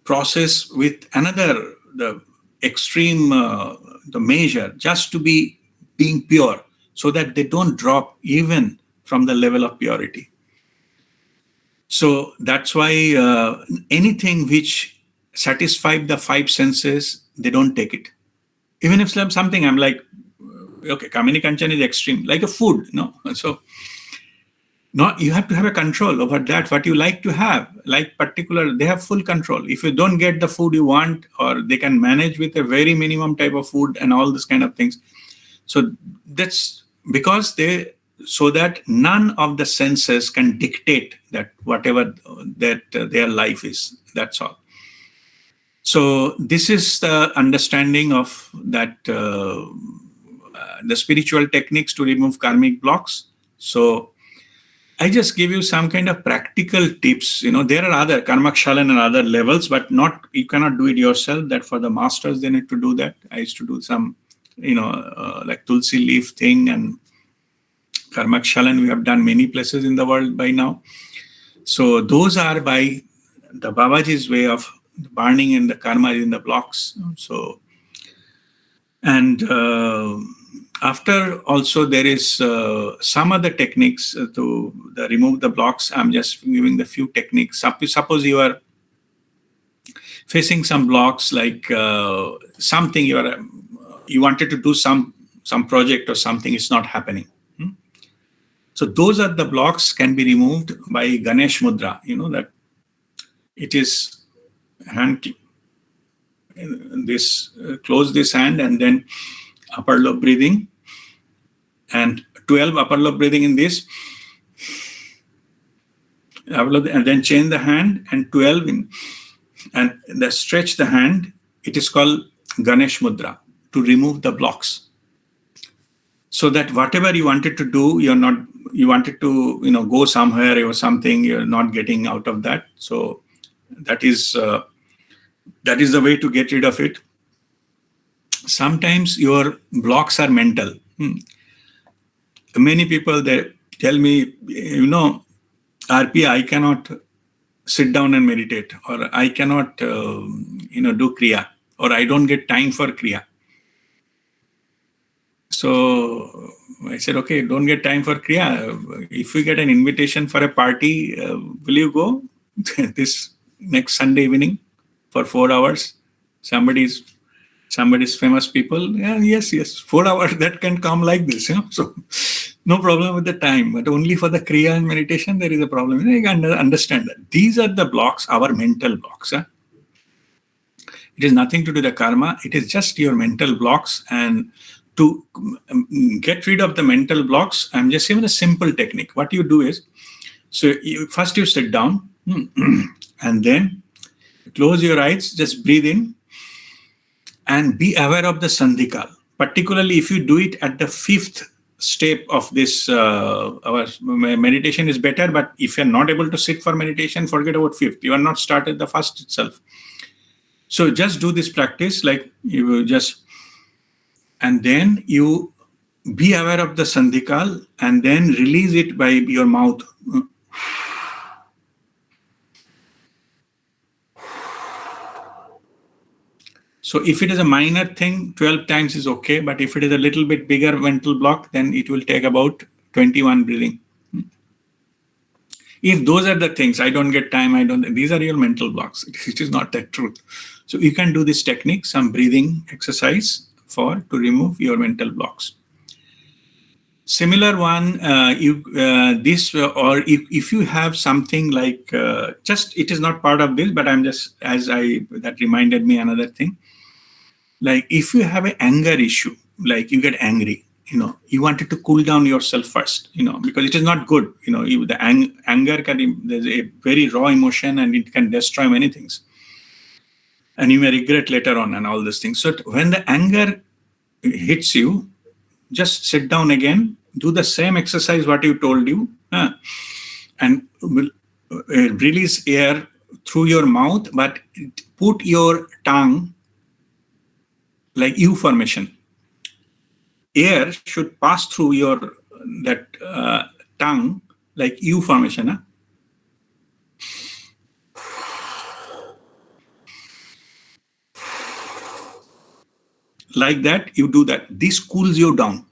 process with another, the extreme, the measure, just to be being pure, so that they don't drop even from the level of purity. So that's why anything which satisfies the five senses, they don't take it. Even if something, I'm like, okay, Kamini Kanchan is extreme, like a food, no? So you have to have a control over that, what you like to have. Like particular, they have full control. If you don't get the food you want, or they can manage with a very minimum type of food and all this kind of things. So that's because so that none of the senses can dictate that whatever that their life is. That's all. So this is the understanding of that, the spiritual techniques to remove karmic blocks. So I just give you some kind of practical tips. There are other karmak shalan and other levels, but you cannot do it yourself. That for the masters, they need to do that. I used to do some, like tulsi leaf thing and karmak shalan. We have done many places in the world by now. So those are by the Babaji's way of burning in the karma in the blocks. So, and after also there is some other techniques to remove the blocks. I'm just giving the few techniques. Suppose you are facing some blocks, like something you wanted to do some project or something, it's not happening. So those are the blocks can be removed by Ganesh Mudra. That it is hand, close this hand, and then upper lobe breathing, and 12 upper lobe breathing in this, and then change the hand, and 12 in, and stretch the hand. It is called Ganesh Mudra to remove the blocks. So that whatever you wanted to do, you wanted to, go somewhere or something, you're not getting out of that. So that is the way to get rid of it. Sometimes your blocks are mental. Many people, they tell me, RP, I cannot sit down and meditate, or I cannot, do Kriya, or I don't get time for Kriya. So I said, okay, don't get time for Kriya. If we get an invitation for a party, will you go this next Sunday evening for 4 hours? Somebody's famous people. Yeah, yes, 4 hours, that can come like this. So no problem with the time, but only for the Kriya and meditation, there is a problem. You can understand that. These are the blocks, our mental blocks. It is nothing to do with the karma. It is just your mental blocks. And to get rid of the mental blocks, I'm just giving a simple technique. What you do is, so first you sit down and then close your eyes, just breathe in and be aware of the sandhikal. Particularly if you do it at the 5th step of this, our meditation is better, but if you're not able to sit for meditation, forget about 5th. You are not started the first itself. So just do this practice, like you just, and then you be aware of the sandhikal and then release it by your mouth. So if it is a minor thing, 12 times is okay. But if it is a little bit bigger mental block, then it will take about 21 breathing. If those are the things, I don't get time, these are your mental blocks. It is not that truth. So you can do this technique, some breathing exercise to remove your mental blocks. Similar one, if you have something like, it is not part of this, but I'm just, that reminded me another thing. Like if you have an anger issue, like you get angry, you wanted to cool down yourself first, because it is not good. The anger there's a very raw emotion and it can destroy many things. And you may regret later on and all these things. So when the anger hits you, just sit down again, do the same exercise what you told you, and release air through your mouth, but put your tongue like U formation. Air should pass through your that tongue like U formation. Huh? Like that, you do that. This cools you down.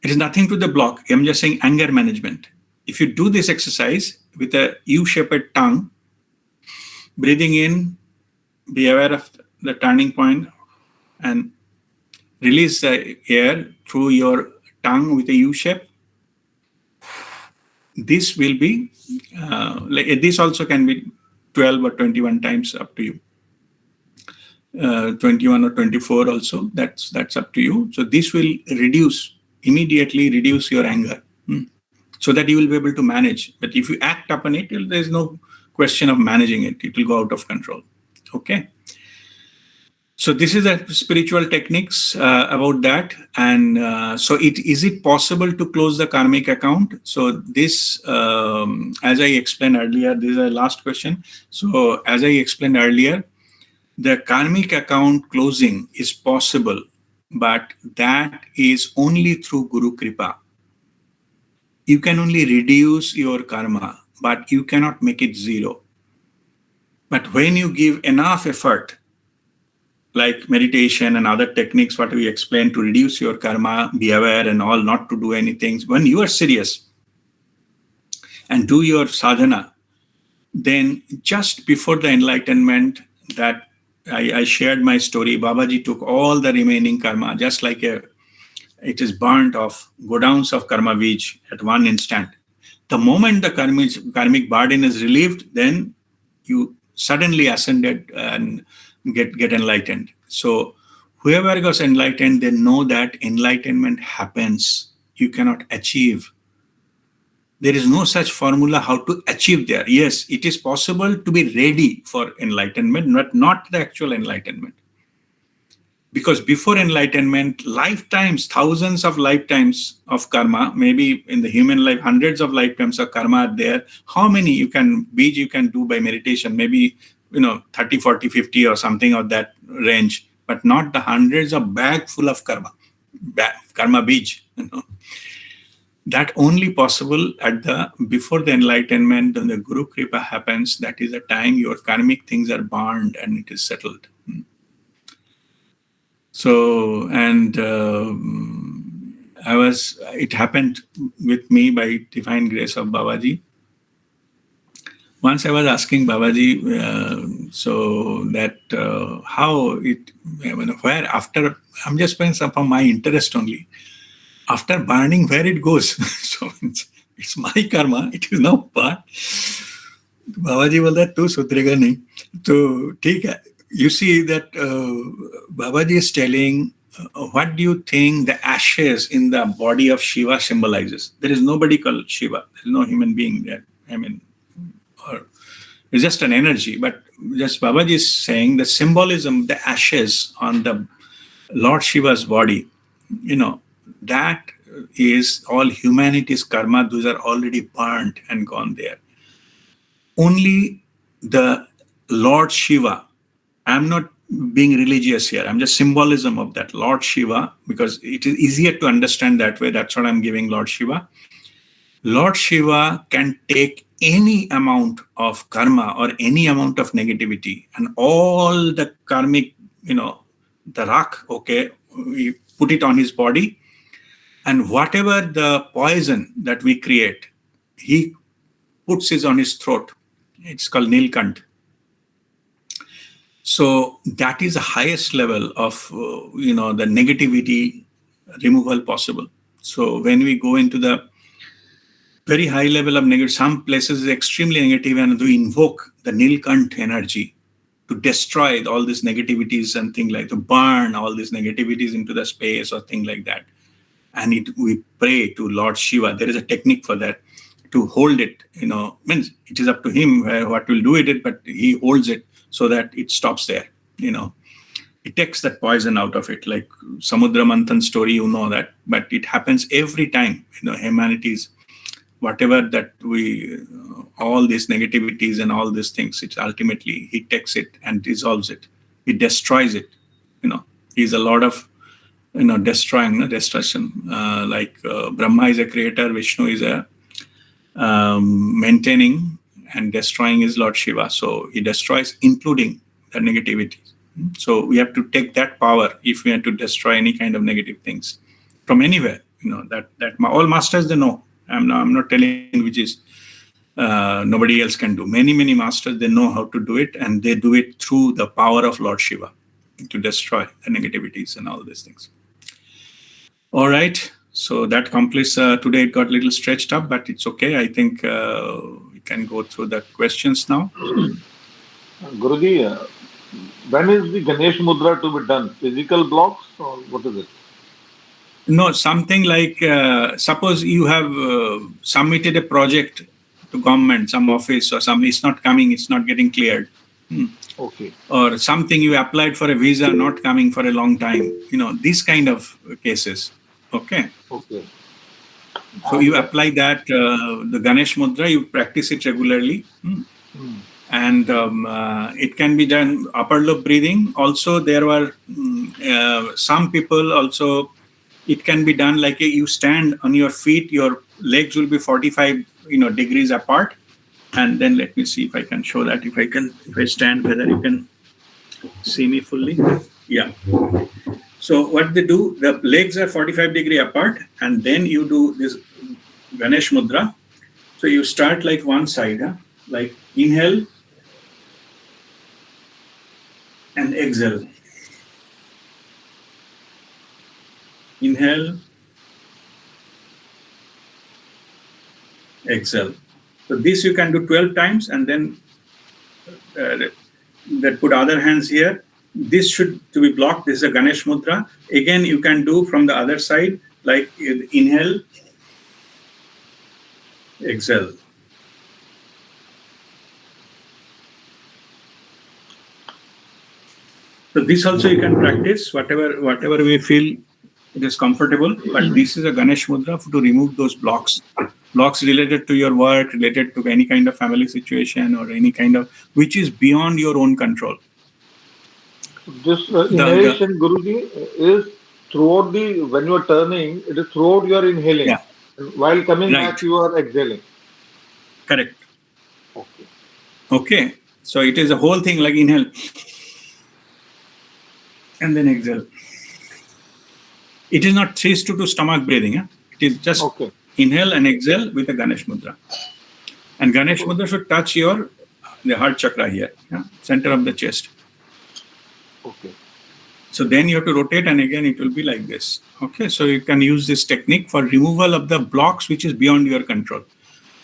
It is nothing to the block. I'm just saying anger management. If you do this exercise with a U-shaped tongue, breathing in, be aware of the turning point, and release the air through your tongue with a U shape. This will be, this also can be 12 or 21 times, up to you. 21 or 24 also, that's up to you. So this will immediately reduce your anger, so that you will be able to manage. But if you act upon it, there's no question of managing it. It will go out of control. Okay. So this is a spiritual techniques about that. And so is it possible to close the karmic account? So this, as I explained earlier, this is the last question. So as I explained earlier, the karmic account closing is possible, but that is only through Guru Kripa. You can only reduce your karma, but you cannot make it zero. But when you give enough effort, like meditation and other techniques, what we explained to reduce your karma, be aware and all, not to do anything, when you are serious and do your sadhana, then just before the enlightenment, that I shared my story, Babaji took all the remaining karma, just like it is burnt off, godowns of karma bij at one instant. The moment the karmic burden is relieved, then you suddenly ascended and get enlightened. So whoever gets enlightened, they know that enlightenment happens. You cannot achieve. There is no such formula how to achieve there. Yes, it is possible to be ready for enlightenment, but not the actual enlightenment. Because before enlightenment, lifetimes, thousands of lifetimes of karma, maybe in the human life, hundreds of lifetimes of karma are there. How many you can do by meditation? Maybe 30, 40, 50 or something of that range, but not the hundreds of bag full of karma bij. That only possible before the enlightenment, when the Guru Kripa happens. That is the time your karmic things are burned and it is settled. So, and it happened with me by divine grace of Babaji. Once I was asking Babaji, so that how it, where after, I'm just saying from my interest only, after burning, where it goes. So it's my karma, it is now part. Babaji बोलता तू सुधरेगा नहीं. तो ठीक है. You see that Babaji is telling, what do you think the ashes in the body of Shiva symbolizes? There is nobody called Shiva. There is no human being there. Or it's just an energy. But just Babaji is saying the symbolism, the ashes on the Lord Shiva's body, that is all humanity's karma. Those are already burnt and gone there. Only the Lord Shiva, I'm not being religious here, I'm just symbolism of that Lord Shiva, because it is easier to understand that way. That's what I'm giving Lord Shiva. Lord Shiva can take any amount of karma or any amount of negativity, and all the karmic, the rock, okay, we put it on his body, and whatever the poison that we create, he puts it on his throat. It's called Nilkant. So that is the highest level of, the negativity removal possible. So when we go into the very high level of negative, some places is extremely negative, and we invoke the Nilkant energy to destroy all these negativities and things like to burn all these negativities into the space or thing like that. And we pray to Lord Shiva. There is a technique for that, to hold it, means it is up to him what will do with it, but he holds it so that it stops there, It takes that poison out of it, like Samudra Manthan story, that, but it happens every time, humanity's whatever that all these negativities and all these things, it ultimately he takes it and dissolves it. He destroys it. He's a lot of destruction. Brahma is a creator, Vishnu is a maintaining, and destroying is Lord Shiva. So he destroys, including the negativity. So we have to take that power if we have to destroy any kind of negative things from anywhere. That all masters, they know. I'm not telling which is nobody else can do. Many masters, they know how to do it, and they do it through the power of Lord Shiva to destroy the negativities and all these things. All right. So that completes today. It got a little stretched up, but it's okay. I think we can go through the questions now. Guruji, when is the Ganesh Mudra to be done? Physical blocks or what is it? No, something like suppose you have submitted a project to government, some office or something. It's not coming. It's not getting cleared. Okay. Or something you applied for a visa, not coming for a long time. These kind of cases. Okay. Okay. So you apply that, the Ganesh Mudra, you practice it regularly. And it can be done upper lobe breathing. Also, there were some people also, it can be done like you stand on your feet, your legs will be 45 degrees apart. And then let me see if I can show that. If I stand, whether you can see me fully. Yeah. So what they do, the legs are 45 degrees apart, and then you do this Ganesh Mudra. So you start like one side, like inhale and exhale. Inhale, exhale. So this you can do 12 times, and then that put other hands here. This should to be blocked. This is a Ganesh Mudra. Again, you can do from the other side, like inhale, exhale. So this also you can practice whatever we feel it is comfortable. But this is a Ganesh Mudra to remove those blocks related to your work, related to any kind of family situation or any kind of which is beyond your own control. This inhalation, Guruji, is throughout when you are turning, it is throughout you are inhaling. Yeah. And while coming back, you are exhaling. Correct. Okay. Okay. So it is a whole thing like inhale and then exhale. It is not 3:2 stomach breathing. It is just inhale and exhale with a Ganesh Mudra. And Ganesh Mudra should touch the heart chakra here, center of the chest. Okay. So then you have to rotate, and again it will be like this. Okay, so you can use this technique for removal of the blocks which is beyond your control.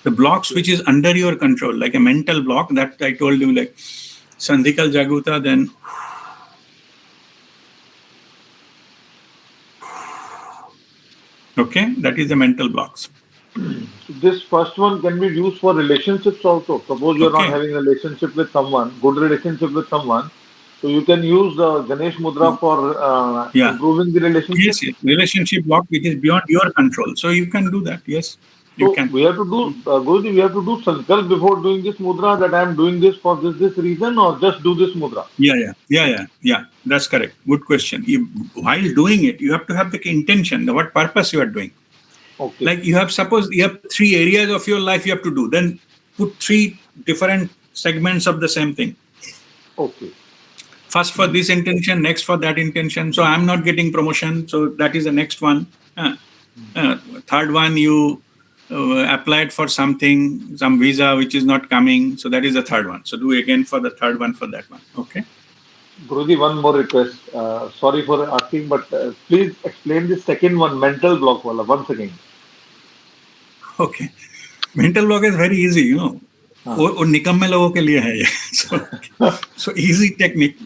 The blocks which is under your control, like a mental block that I told you, like Sandhikal Jagruta, then okay, that is the mental blocks. This first one can be used for relationships also. Suppose you are not having a relationship with someone, good relationship with someone, so you can use the Ganesh Mudra for improving the relationship. Yes, relationship block which is beyond your control. So you can do that. Yes, you can. We have to do, Guruji, we have to do sankalp before doing this mudra that I am doing this for this reason, or just do this mudra. Yeah. That's correct. Good question. While doing it, you have to have the intention. What purpose you are doing. Okay. Like you have 3 areas of your life you have to do. Then put 3 different segments of the same thing. Okay. First for this intention, next for that intention. So I'm not getting promotion. So that is the next one. Third one, you applied for some visa which is not coming. So that is the third one. So do again for the third one for that one. Okay. Guruji, one more request. Sorry for asking, but please explain the second one, mental block wala, once again. Okay. Mental block is very easy, वो निकम्मे लोगों के लिए है ये. So easy technique.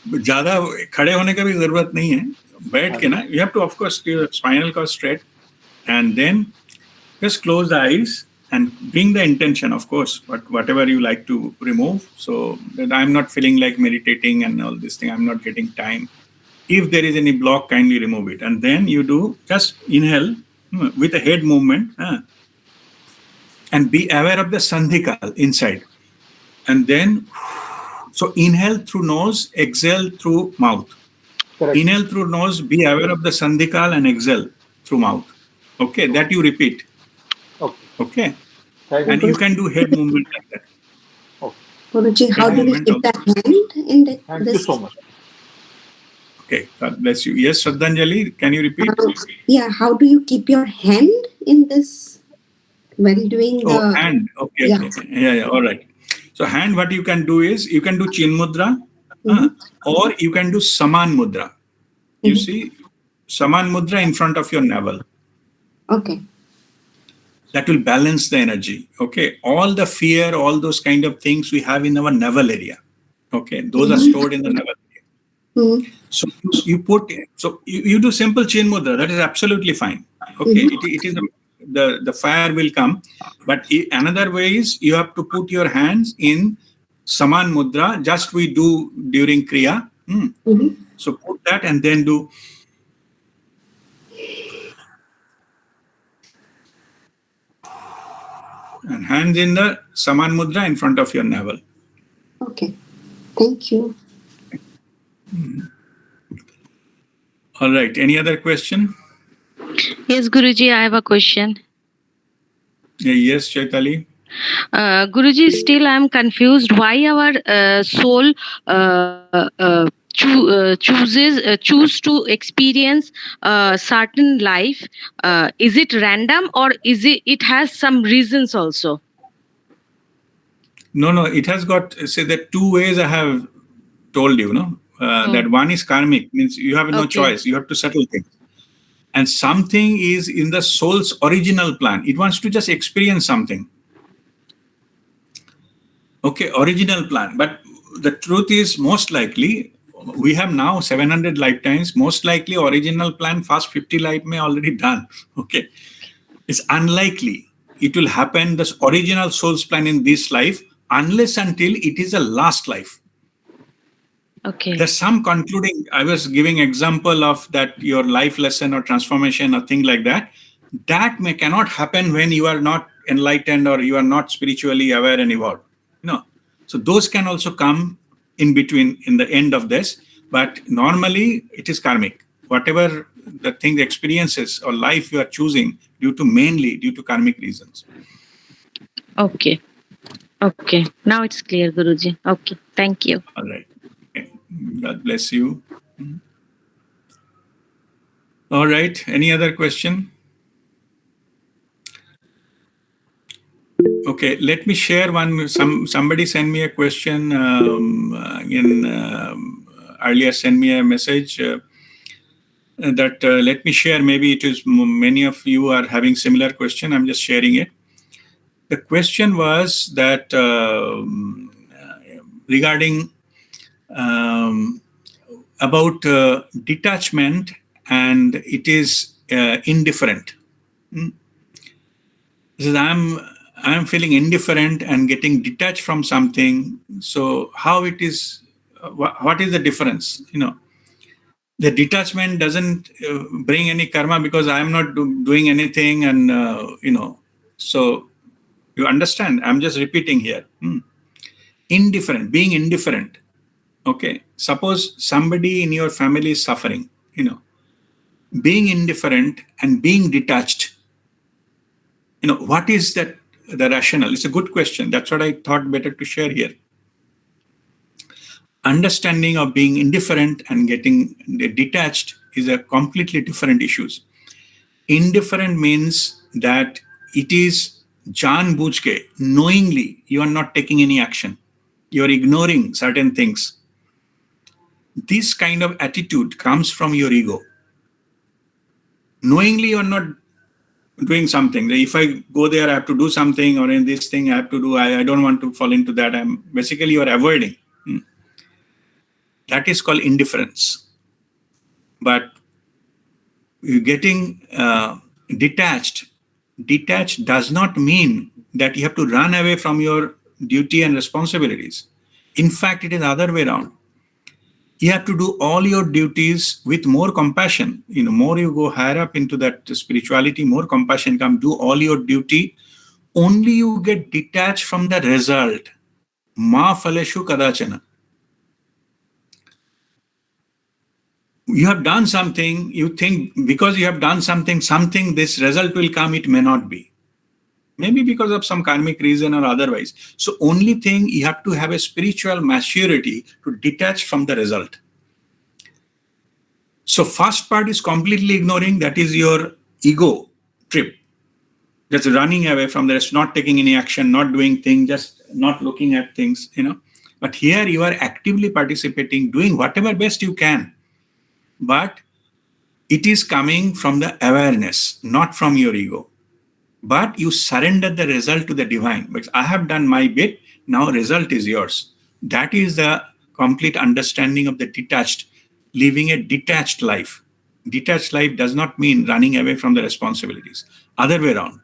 ज़्यादा खड़े होने का भी जरूरत नहीं है. बैठ के ना, you have to of course keep the spinal cord straight, and then just close the eyes and bring the intention, of course, but whatever you like to remove. So that I'm not feeling like meditating and all this thing. I'm not getting time. If there is any block, kindly remove it. And then you do just inhale with a head movement. and be aware of the sandhikal inside. And then, so inhale through nose, exhale through mouth. Correct. Inhale through nose, be aware of the sandhikal and exhale through mouth. Okay, that you repeat. Okay. Okay. Thank And you. you can do head movement like that. Okay. Guruji, how do we movement keep the hand in Thank this? you so much. Okay, God bless you. Yes, Shraddhanjali, can you repeat? Yeah, how do you keep your hand in this while doing Oh, the hand. Okay, yeah. okay. Yeah, all right. So hand, what you can do is, you can do chin mudra, Mhm. or you can do saman mudra. You Mhm. see, saman mudra in front of your navel. Okay. That will balance the energy. Okay, all the fear, all those kind of things we have in our navel area. Okay, those are stored in the navel area. Mhm. So you put, so you do simple chin mudra. That is absolutely fine. Okay, it is the fire will come, but another way is you have to put your hands in saman mudra. Just we do during kriya. Mhm. So put that and then do. And hands in the saman mudra in front of your navel. Okay. Thank you. All right. Any other question? Yes, Guruji, I have a question. Yes, Chaitali. Guruji, still I am confused why our soul choose to experience certain life. Is it random or is it has some reasons also? No, it has got, say, the two ways I have told you, that one is karmic, means you have no Okay. choice. You have to settle things. And something is in the soul's original plan. It wants to just experience something. Okay, original plan. But the truth is, most likely, we have now 700 lifetimes. Most likely, original plan, first 50 life may already done. Okay. It's unlikely it will happen, this original soul's plan in this life, unless until it is a last life. Okay. There's some concluding. I was giving example of that your life lesson or transformation or thing like that. That cannot happen when you are not enlightened or you are not spiritually aware and evolved. So those can also come in between in the end of this. But normally it is karmic. Whatever the thing, the experiences or life you are choosing mainly due to karmic reasons. Okay. Okay. Now it's clear, Guruji. Okay. Thank you. All right. Okay. God bless you. All right. Any other question? Okay. Let me share one. Somebody sent me a question earlier. Send me a message that let me share. Maybe it is many of you are having similar question. I'm just sharing it. The question was that regarding about detachment, and it is indifferent. Says, I'm feeling indifferent and getting detached from something. So how it is? What is the difference? The detachment doesn't bring any karma because I am not doing anything, and So you understand? I'm just repeating here. Indifferent, being indifferent. Okay. Suppose somebody in your family is suffering. Being indifferent and being detached. What is that? The rationale? It's a good question. That's what I thought better to share here. Understanding of being indifferent and getting detached is a completely different issues. Indifferent means that it is Jan Bujke, knowingly you are not taking any action. You are ignoring certain things. This kind of attitude comes from your ego. Knowingly you are not doing something. If I go there, I have to do something, or in this thing I have to do, I don't want to fall into that. Basically you are avoiding. That is called indifference. But you're getting detached. Detached does not mean that you have to run away from your duty and responsibilities. In fact, it is the other way around. You have to do all your duties with more compassion. More you go higher up into that spirituality, more compassion come. Do all your duty only you get detached from the result. Ma phaleshu kadachana. You have done something, you think because you have done something, this result will come, it may not be. Maybe because of some karmic reason or otherwise. So only thing, you have to have a spiritual maturity to detach from the result. So first part is completely ignoring, that is your ego trip. Just running away from the rest, not taking any action, not doing things, just not looking at things, But here you are actively participating, doing whatever best you can. But it is coming from the awareness, not from your ego. But you surrender the result to the divine. Because I have done my bit, now result is yours. That is the complete understanding of the detached, living a detached life. Detached life does not mean running away from the responsibilities. Other way around.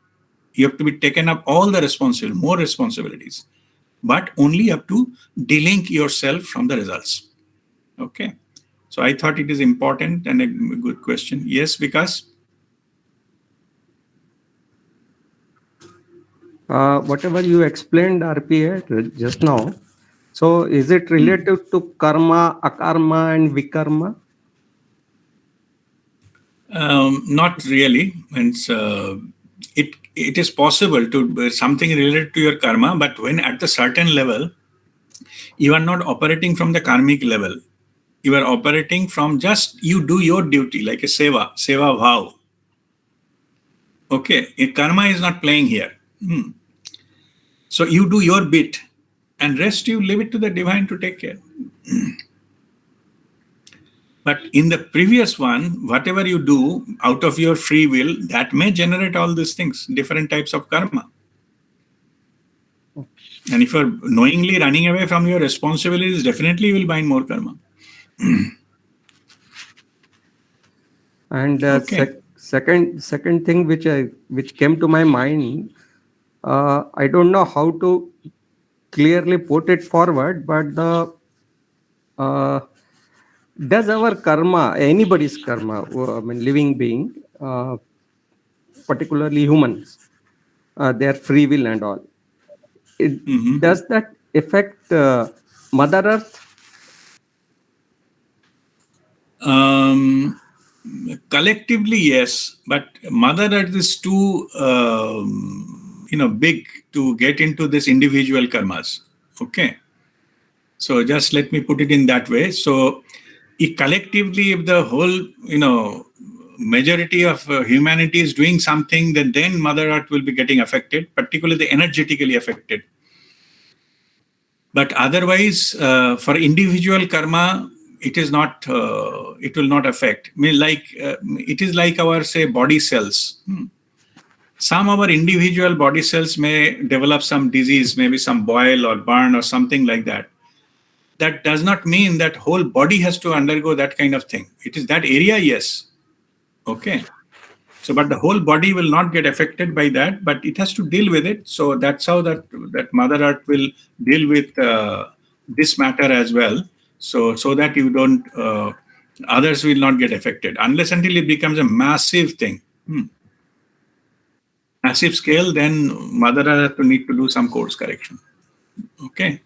You have to be taken up all the responsibilities, more responsibilities. But only you have to delink yourself from the results. Okay. So I thought it is important and a good question. Yes, because whatever you explained, RPA, just now, so is it related to karma, akarma, and vikarma? Not really. It is possible to something related to your karma, but when at the certain level, you are not operating from the karmic level. You are operating from just you do your duty like a seva bhav. Okay, karma is not playing here. So you do your bit, and rest you leave it to the divine to take care. But in the previous one, whatever you do out of your free will, that may generate all these things, different types of karma. And if you're knowingly running away from your responsibilities, definitely you will bind more karma. And Okay. second thing which came to my mind, I don't know how to clearly put it forward, but does our karma, anybody's karma, I mean living being, particularly humans, their free will and all, does that affect Mother Earth? Collectively, yes, but Mother Earth is too, big to get into this individual karmas. Okay. So just let me put it in that way. So collectively, if the whole, majority of humanity is doing something, then Mother Earth will be getting affected, particularly energetically affected. But otherwise, for individual karma, it is not. It will not affect. I mean, it is like our body cells. Some of our individual body cells may develop some disease, maybe some boil or burn or something like that. That does not mean that whole body has to undergo that kind of thing. It is that area, yes. Okay. So, but the whole body will not get affected by that, but it has to deal with it. So that's how that Mother Earth will deal with this matter as well. So that you don't, others will not get affected unless until it becomes a massive thing. Massive scale, then Mother Earth will need to do some course correction. Okay.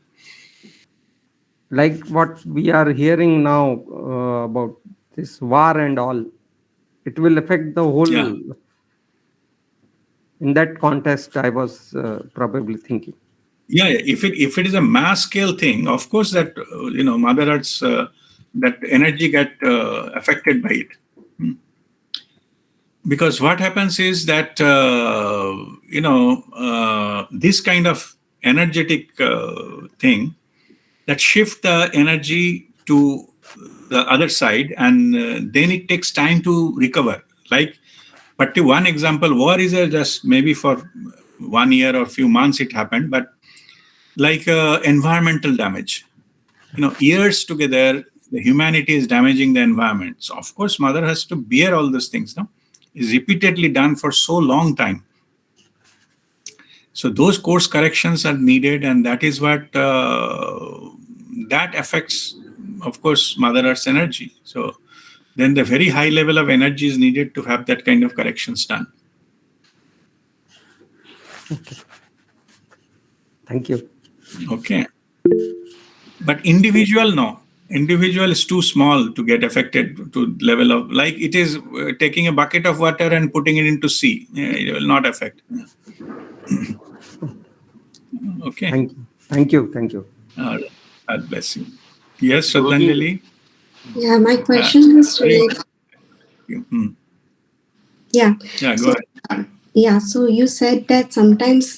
Like what we are hearing now about this war and all, it will affect the whole. Yeah. In that context, I was probably thinking. Yeah, if it is a mass scale thing, of course that Mother Earth's that energy get affected by it. Because what happens is that this kind of energetic thing that shift the energy to the other side, and then it takes time to recover. But to one example, war is just maybe for 1 year or few months it happened, but like environmental damage, years together, the humanity is damaging the environment. So of course, Mother has to bear all these things. No, is repeatedly done for so long time. So those course corrections are needed, and that is what that affects, of course, Mother Earth's energy. So then the very high level of energy is needed to have that kind of corrections done. Okay. Thank you. Okay. But individual, no. Individual is too small to get affected to level of, like it is taking a bucket of water and putting it into sea. It will not affect. Okay. Thank you. Thank you. Thank you. God bless you. Yes, Guruji, Shraddhanjali. Yeah, my question is related. Yeah. Yeah, go So, ahead. yeah. So you said that sometimes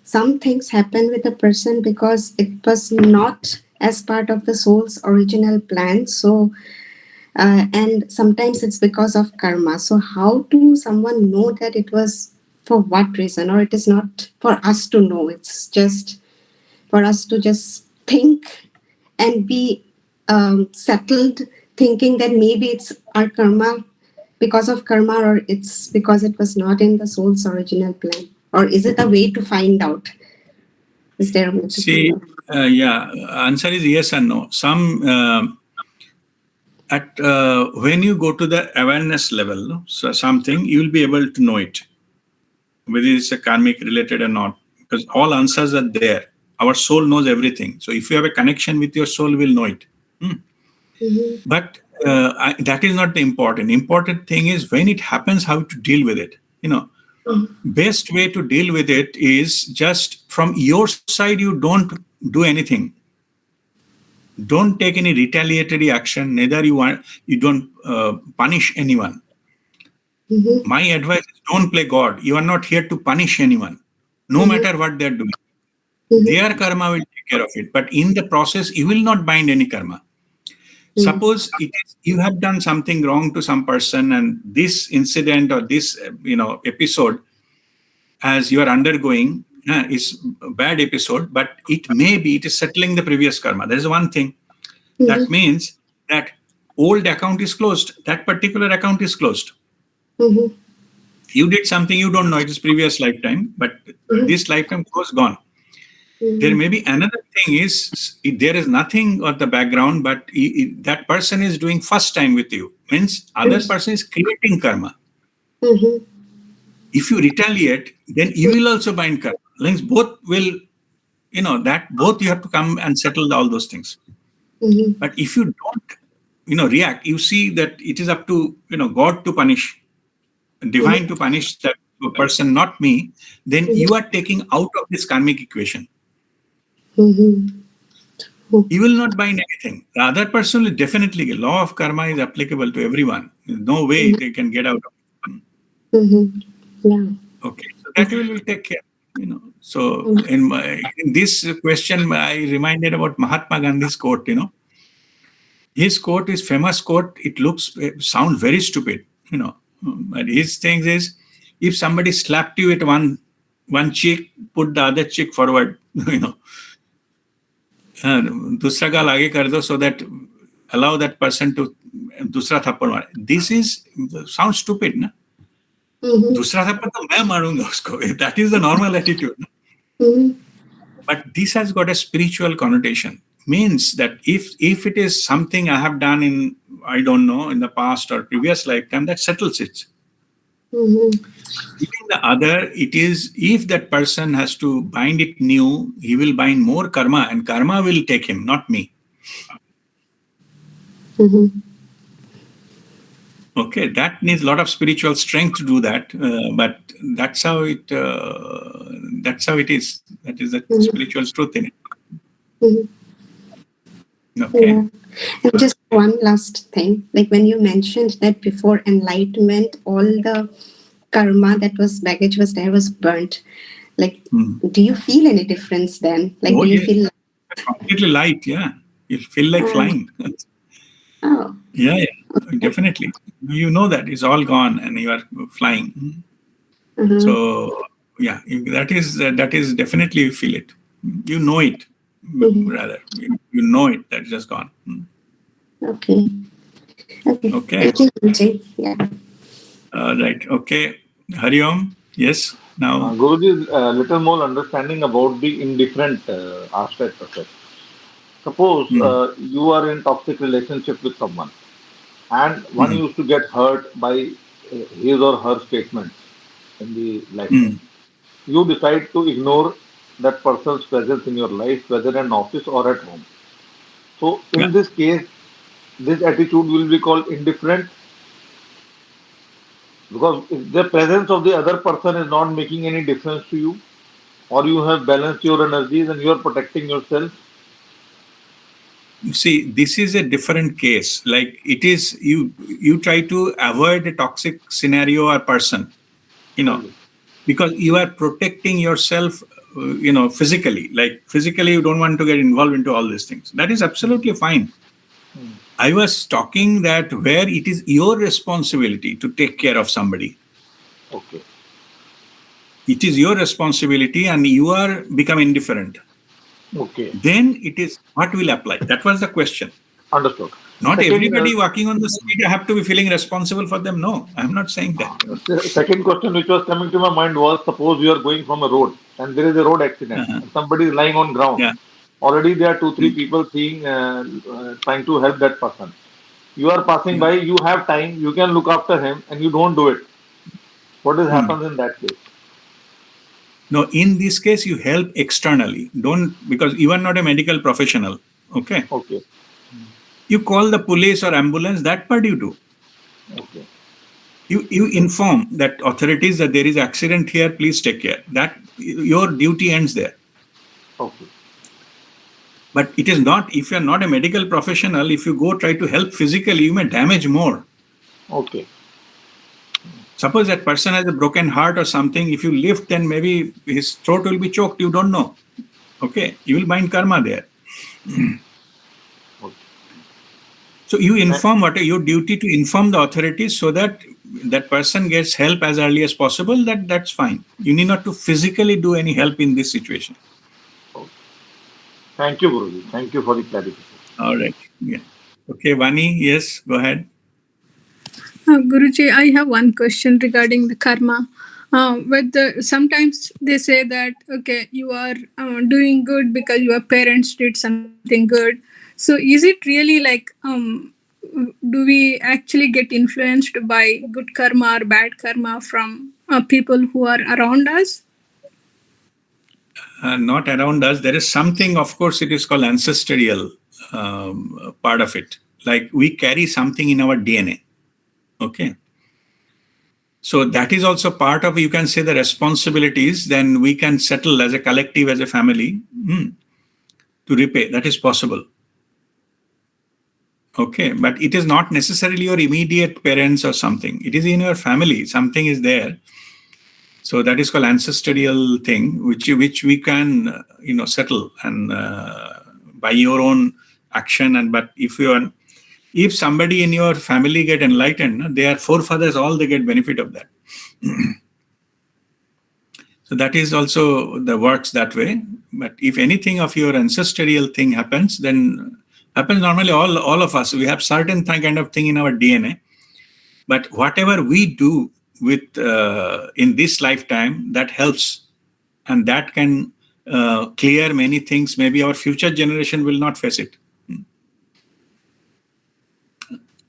some things happen with a person because it was not as part of the soul's original plan. So, and sometimes it's because of karma. So, how do someone know that it was for what reason, or it is not for us to know? It's just for us to just think and be settled, thinking that maybe it's our karma because of karma, or it's because it was not in the soul's original plan, or is it a way to find out? Is there a way to find See, out? yeah, answer is yes and no. Some when you go to the awareness level, no, so something you will be able to know it, whether it's a karmic related or not, because all answers are there. Our soul knows everything. So if you have a connection with your soul, we'll know it. Mm-hmm. But that is not the important. Important thing is when it happens, how to deal with it. Best way to deal with it is just from your side. You don't do anything. Don't take any retaliatory action. Neither you don't punish anyone. Mm-hmm. My advice is don't play God. You are not here to punish anyone, no Mm-hmm. matter what they're doing. Mm-hmm. Their karma will take care of it. But in the process, you will not bind any karma. Suppose you have done something wrong to some person, and this incident or this episode, as you are undergoing, is a bad episode. But it is settling the previous karma. There is one thing. That means that old account is closed. That particular account is closed. Mm-hmm. You did something you don't know. It is previous lifetime, but this lifetime was gone. There may be another thing is there is nothing on the background, but that person is doing first time with you. Means other person is creating karma. Mm-hmm. If you retaliate, then you will also bind karma. Means both will, that both you have to come and settle all those things. Mm-hmm. But if you don't, react, you see that it is up to, God to punish, divine to punish that person, not me, then you are taking out of this karmic equation. Mm-hmm. You will not bind anything. The other person will definitely, law of karma is applicable to everyone. There's no way they can get out of it. Mm-hmm. Yeah. Okay, so that will take care. So in this question, I reminded about Mahatma Gandhi's quote. His quote is famous quote. It sound very stupid. But his thing is, if somebody slapped you at one cheek, put the other cheek forward. दूसरा गाल आगे कर दो, so that allow that person to दूसरा थप्पड़ मारे. This is sounds stupid, ना? दूसरा थप्पड़ तो मैं मारूंगा उसको. That is the normal attitude. But this has got a spiritual connotation. Means that if it is something I have done in, I don't know, in the past or previous lifetime, that settles it. Even the other, it is if that person has to bind it new, he will bind more karma, and karma will take him, not me. Okay, that needs a lot of spiritual strength to do that, but that's how it. That's how it is. That is the spiritual truth in it. Okay. Yeah. And just one last thing, like when you mentioned that before enlightenment, all the karma that was baggage was there was burnt. Like, do you feel any difference then? Like, do you feel completely light? Yeah, you feel like flying. Oh. Yeah, definitely. You know that it's all gone and you are flying. So yeah, that is definitely you feel it. You know it, rather. You know it that it's just gone. Okay. Okay. Thank you. Yeah. Right. Okay. Hari Om. Yes. Now. Guruji, a little more understanding about the indifferent aspect of it. Suppose you are in toxic relationship with someone, and one used to get hurt by his or her statements in the lifetime. You decide to ignore that person's presence in your life, whether in office or at home. So Yeah. in this case, this attitude will be called indifferent because if the presence of the other person is not making any difference to you, or you have balanced your energies and you are protecting yourself. See, this is a different case. Like it is, you try to avoid a toxic scenario or person, Okay. because you are protecting yourself, physically. Like physically, you don't want to get involved into all these things. That is absolutely fine. Hmm. I was talking that where it is your responsibility to take care of somebody. Okay. It is your responsibility, and you are become indifferent. Okay. Then it is what will apply. That was the question. Understood. Not Second, everybody walking on the street have to be feeling responsible for them. No, I'm not saying that. second question which was coming to my mind was suppose you are going from a road and there is a road accident Uh-huh. and somebody is lying on ground. Yeah. Already there are two, three Mm. people seeing, trying to help that person. You are passing Yeah. by, you have time, you can look after him and you don't do it. What will Mm. happen in that case? No, in this case, you help externally. Don't, because you are not a medical professional. Okay. Okay. You call the police or ambulance, that part you do. Okay. You inform that authorities that there is accident here, please take care. That your duty ends there. Okay. But it is not, if you are not a medical professional, if you go try to help physically, you may damage more. Okay. Suppose that person has a broken heart or something, if you lift, then maybe his throat will be choked. You don't know. Okay. You will bind karma there. Okay. So you Uh, inform what your duty to inform the authorities so that that person gets help as early as possible. That's fine. You need not to physically do any help in this situation. okay. Thank you, Guruji. Thank you for the clarification. All right. Yeah. Okay, Vani, yes, go ahead. Guruji, I have one question regarding the karma. Sometimes they say that okay, you are doing good because your parents did something good. So is it really like do we actually get influenced by good karma or bad karma from people who are around us? Not around us. There is something, of course, it is called ancestral part of it. Like we carry something in our DNA. Okay. So that is also part of, you can say, the responsibilities. Then we can settle as a collective, as a family, to repay. That is possible. Okay. But it is not necessarily your immediate parents or something. It is in your family. Something is there. So that is called ancestral thing, which we can settle and by your own action. And but if somebody in your family get enlightened, their forefathers all they get benefit of that. So that is also the works that way. But if anything of your ancestral thing happens, then happens normally all of us. We have certain kind of thing in our DNA. But whatever we do with in this lifetime, that helps, and that can clear many things. Maybe our future generation will not face it.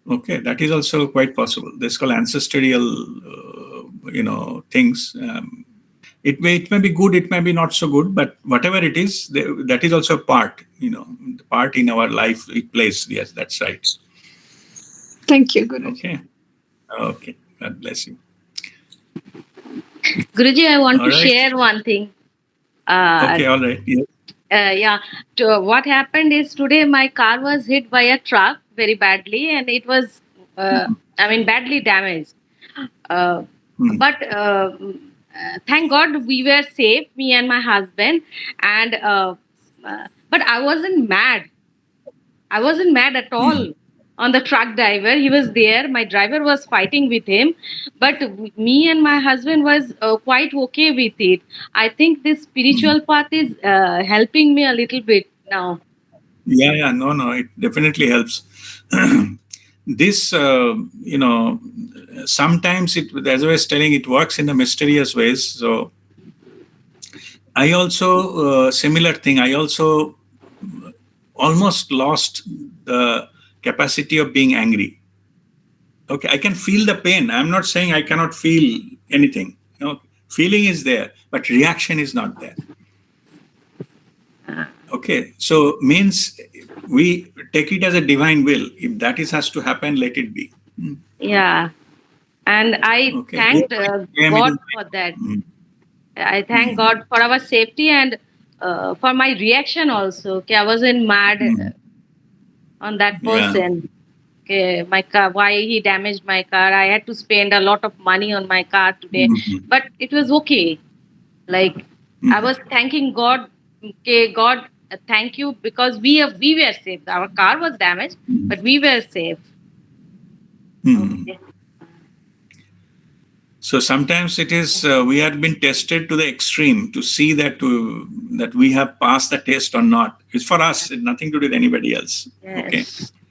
Okay, that is also quite possible. This is called ancestral, things. It may be good, it may be not so good, but whatever it is, that is also a part. The part in our life it plays. Yes, that's right. Thank you, Guruji. Okay. Okay. God bless you. Guruji, I want All to right. share one thing. Okay. All right. Yes. Yeah. What happened is today my car was hit by a truck very badly, and it was, badly damaged. But thank God we were safe, me and my husband. And but I wasn't mad. I wasn't mad at all on the truck driver. He was there. My driver was fighting with him, but me and my husband was quite okay with it. I think this spiritual path is helping me a little bit now. Yeah. No. It definitely helps. This, sometimes as I was telling, it works in the mysterious ways. So I also, similar thing, I also almost lost the capacity of being angry. Okay, I can feel the pain. I'm not saying I cannot feel anything. Feeling is there, but reaction is not there. Okay, so means we take it as a divine will. If that is has to happen, let it be. Yeah. And I Okay. thanked God for that. I thank God for our safety and for my reaction also. Okay, I wasn't mad on that person. Okay, my car, why he damaged my car. I had to spend a lot of money on my car today, but it was okay. Like I was thanking God. Okay, God, thank you because we were safe. Our car was damaged, but we were safe. Okay. So sometimes it is we have been tested to the extreme to see that that we have passed the test or not. It's for us, it's nothing to do with anybody else. Yes. Okay.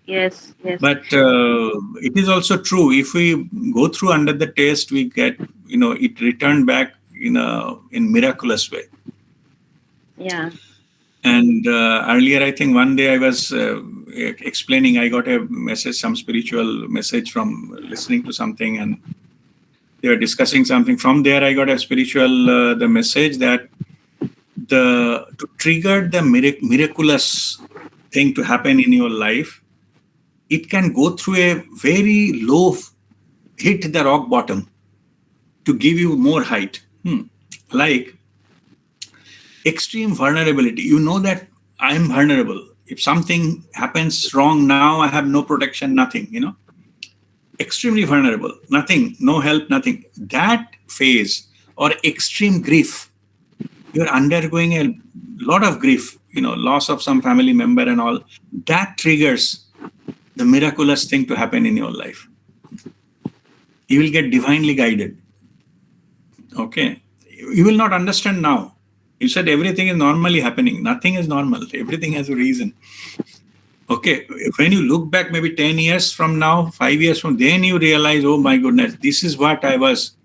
Yes. Yes. But it is also true. If we go through under the test, we get it returned back in miraculous way. Yeah. And earlier, I think one day I was explaining. I got a message, some spiritual message from listening to something, and they were discussing something. From there, I got a spiritual the message that to trigger the miraculous thing to happen in your life, it can go through a very low, hit the rock bottom to give you more height. Like extreme vulnerability. You know that I'm vulnerable. If something happens wrong now, I have no protection, nothing. Extremely vulnerable, nothing, no help, nothing. That phase or extreme grief, you're undergoing a lot of grief, loss of some family member and all, that triggers the miraculous thing to happen in your life. You will get divinely guided. Okay. You will not understand now. You said everything is normally happening. Nothing is normal. Everything has a reason. Okay, when you look back maybe 10 years from now, 5 years from then, you realize, oh my goodness, this is what I was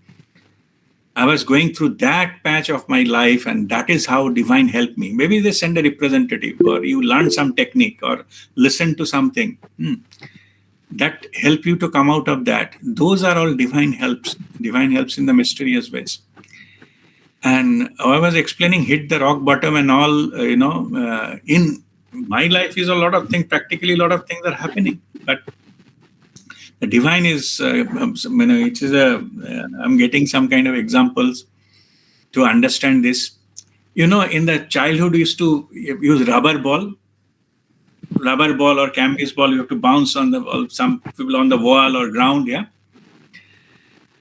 going through that patch of my life, and that is how divine helped me. Maybe they send a representative, or you learn some technique, or listen to something that help you to come out of that. Those are all divine helps in the mysterious ways. And I was explaining, hit the rock bottom and all, in my life is a lot of things, practically a lot of things are happening. But the divine is, it is I'm getting some kind of examples to understand this. In the childhood, we used to use rubber ball or canvas ball. You have to bounce on some people on the wall or ground. Yeah.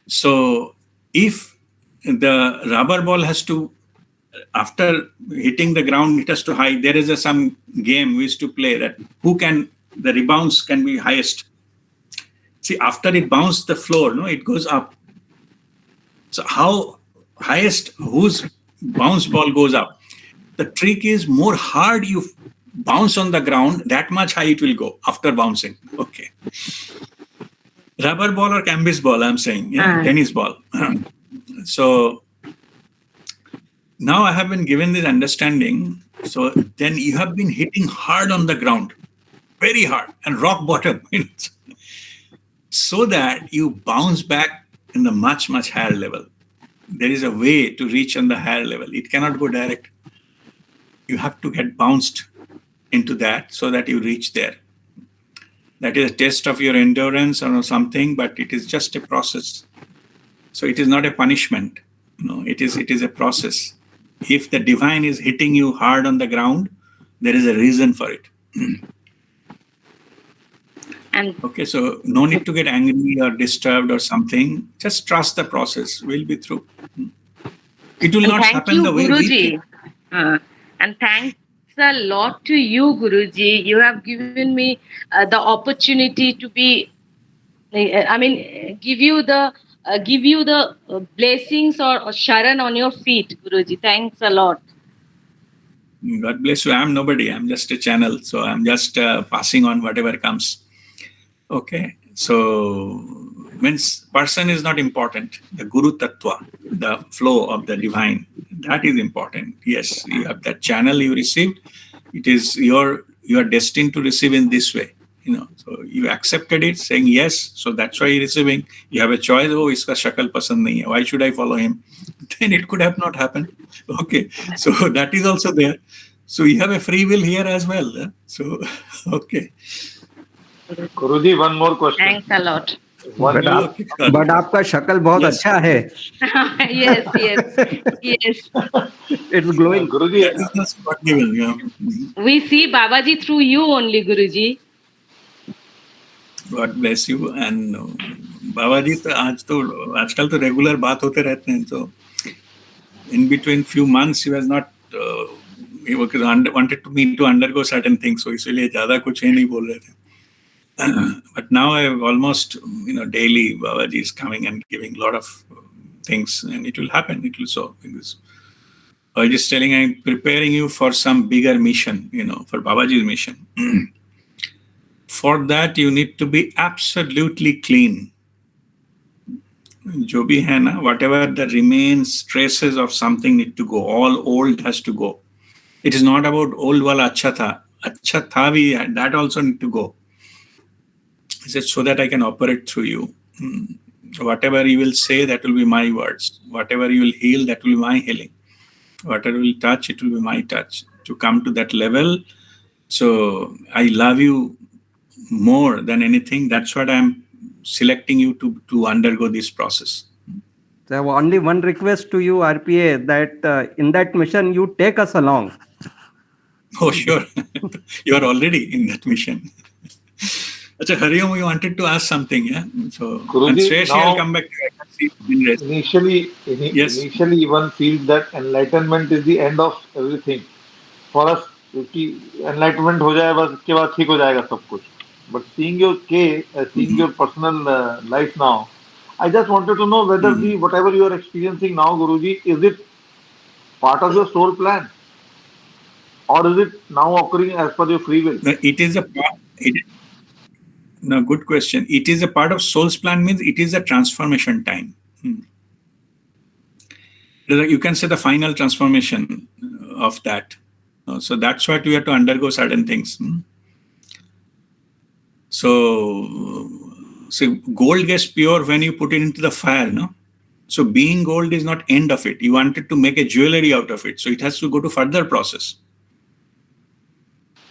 So if the rubber ball has to, after hitting the ground, it has to hide. There is some game we used to play that the rebounds can be highest. See, after it bounced the floor, it goes up. So how highest, whose bounce ball goes up? The trick is more hard you bounce on the ground, that much high it will go after bouncing. Okay. Rubber ball or canvas ball, I'm saying, tennis ball. So now I have been given this understanding. So then you have been hitting hard on the ground, very hard, and rock bottom, so that you bounce back in the much, much higher level. There is a way to reach on the higher level. It cannot go direct. You have to get bounced into that so that you reach there. That is a test of your endurance or something, but it is just a process. So it is not a punishment. It is a process. If the divine is hitting you hard on the ground, there is a reason for it. Okay, so no need to get angry or disturbed or something. Just trust the process. We'll be through. It will not happen the way we think. And thanks a lot to you, Guruji. You have given me the opportunity to be, give you the blessings or Sharan on your feet, Guruji. Thanks a lot. God bless you. I'm nobody. I'm just a channel. So I'm just passing on whatever comes. Okay. So means person is not important. The Guru Tattva, the flow of the divine, that is important. Yes, you have that channel you received. It is you are destined to receive in this way. So you accepted it, saying yes. So that's why you're receiving. You have a choice. Oh, iska shakal pasand nahi hai. Why should I follow him? Then it could have not happened. Okay. So that is also there. So you have a free will here as well. So, okay. Guruji, one more question. Thanks a lot. One but आपका शक्ल बहुत अच्छा है. Yes. It's glowing. Guruji, That is just God given. Yeah. We see Babaji through you only, Guruji. God bless you. And Babaji, आजकल तो regular बात होते रहते हैं. So in between few months, he was not. He wanted me to undergo certain things. So इसलिए ज़्यादा कुछ नहीं बोल रहे थे. But now I have almost, daily Babaji is coming and giving a lot of things, and it will happen. It will so. I was just telling, I'm preparing you for some bigger mission, for Babaji's mission. For that, you need to be absolutely clean. Jo bhi hai na, whatever the remains, traces of something need to go. All old has to go. It is not about old wala acha tha. Acha tha bhi, that also need to go. He said, so that I can operate through you. Whatever you will say, that will be my words. Whatever you will heal, that will be my healing. Whatever you will touch, it will be my touch. To come to that level, so I love you more than anything. That's what I'm selecting you to undergo this process. So I have only one request to you, RPA, that in that mission, you take us along. Oh, sure. You are already in that mission. Achha, Hariom, you wanted to ask something, yeah? So, Guruji, and Sresh, now, I'll come back to you. I can see initially one feels that enlightenment is the end of everything. For us, क्योंकि enlightenment हो जाए बस उसके बाद ठीक हो जाएगा सब कुछ. But seeing your case, seeing your personal life now, I just wanted to know whether whatever you are experiencing now, Guruji, is it part of your soul plan? Or is it now occurring as per your free will? No, it is a part. No, good question. It is a part of soul's plan, means it is a transformation time. You can say the final transformation of that. So that's what we have to undergo certain things. So gold gets pure when you put it into the fire, no? So being gold is not end of it. You wanted to make a jewelry out of it. So it has to go to further process.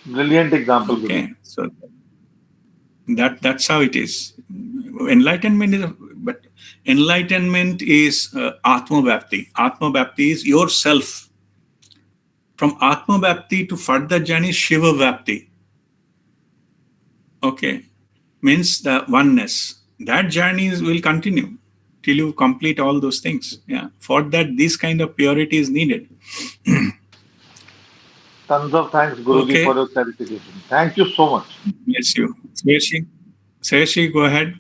Brilliant example. Okay. So that's how it is. Enlightenment is Atma Bhakti. Atma Bhakti is yourself. From Atma Bhakti to further journey, Shiva Bhakti. Okay. Means the oneness. That journey will continue till you complete all those things. Yeah. For that, this kind of purity is needed. Tons of thanks, Guruji, for your clarification. Thank you so much. Yes, you. Sreshi, go ahead.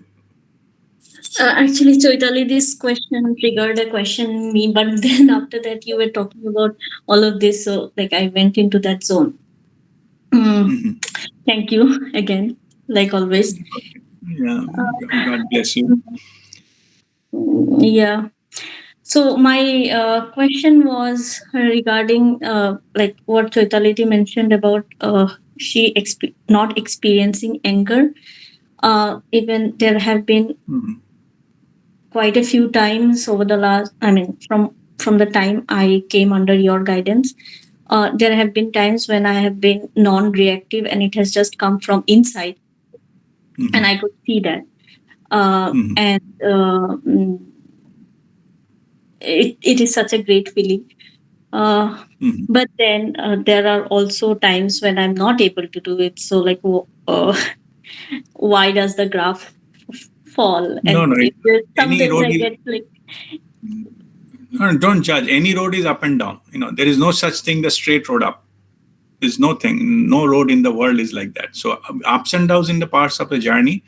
Actually, Choitali, this question triggered a question in me, but then after that you were talking about all of this, so I went into that zone. Thank you again, like always. Yeah, God bless you. Yeah. So my question was regarding what Choitaliti mentioned about she not experiencing anger. Even there have been quite a few times over the last, from the time I came under your guidance, there have been times when I have been non-reactive and it has just come from inside, and I could see that. It is such a great feeling. But then there are also times when I'm not able to do it. So why does the graph fall? No. Sometimes I get No, don't judge. Any road is up and down. There is no such thing the straight road up. There's nothing. No road in the world is like that. So ups and downs in the parts of the journey.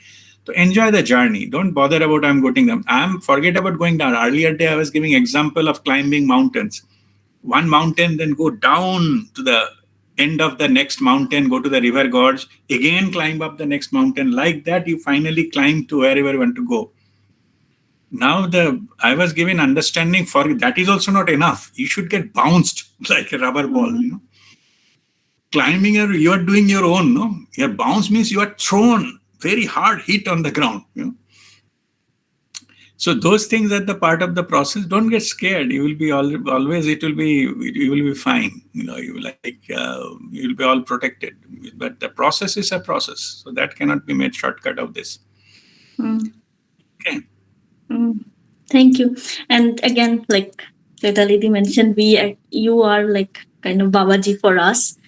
So enjoy the journey. Don't bother about I'm going down. Forget about going down. Earlier day I was giving example of climbing mountains. One mountain, then go down to the end of the next mountain, go to the river gorge, again climb up the next mountain. Like that, you finally climb to wherever you want to go. Now I was given understanding for that is also not enough. You should get bounced like a rubber ball. Climbing, you are doing your own. No, your bounce means you are thrown very hard, hit on the ground. So those things are the part of the process. Don't get scared. You will be always. You will be fine. You will you will be all protected. But the process is a process, so that cannot be made shortcut of this. Okay. Thank you. And again, like Lady mentioned, you are like kind of Babaji for us.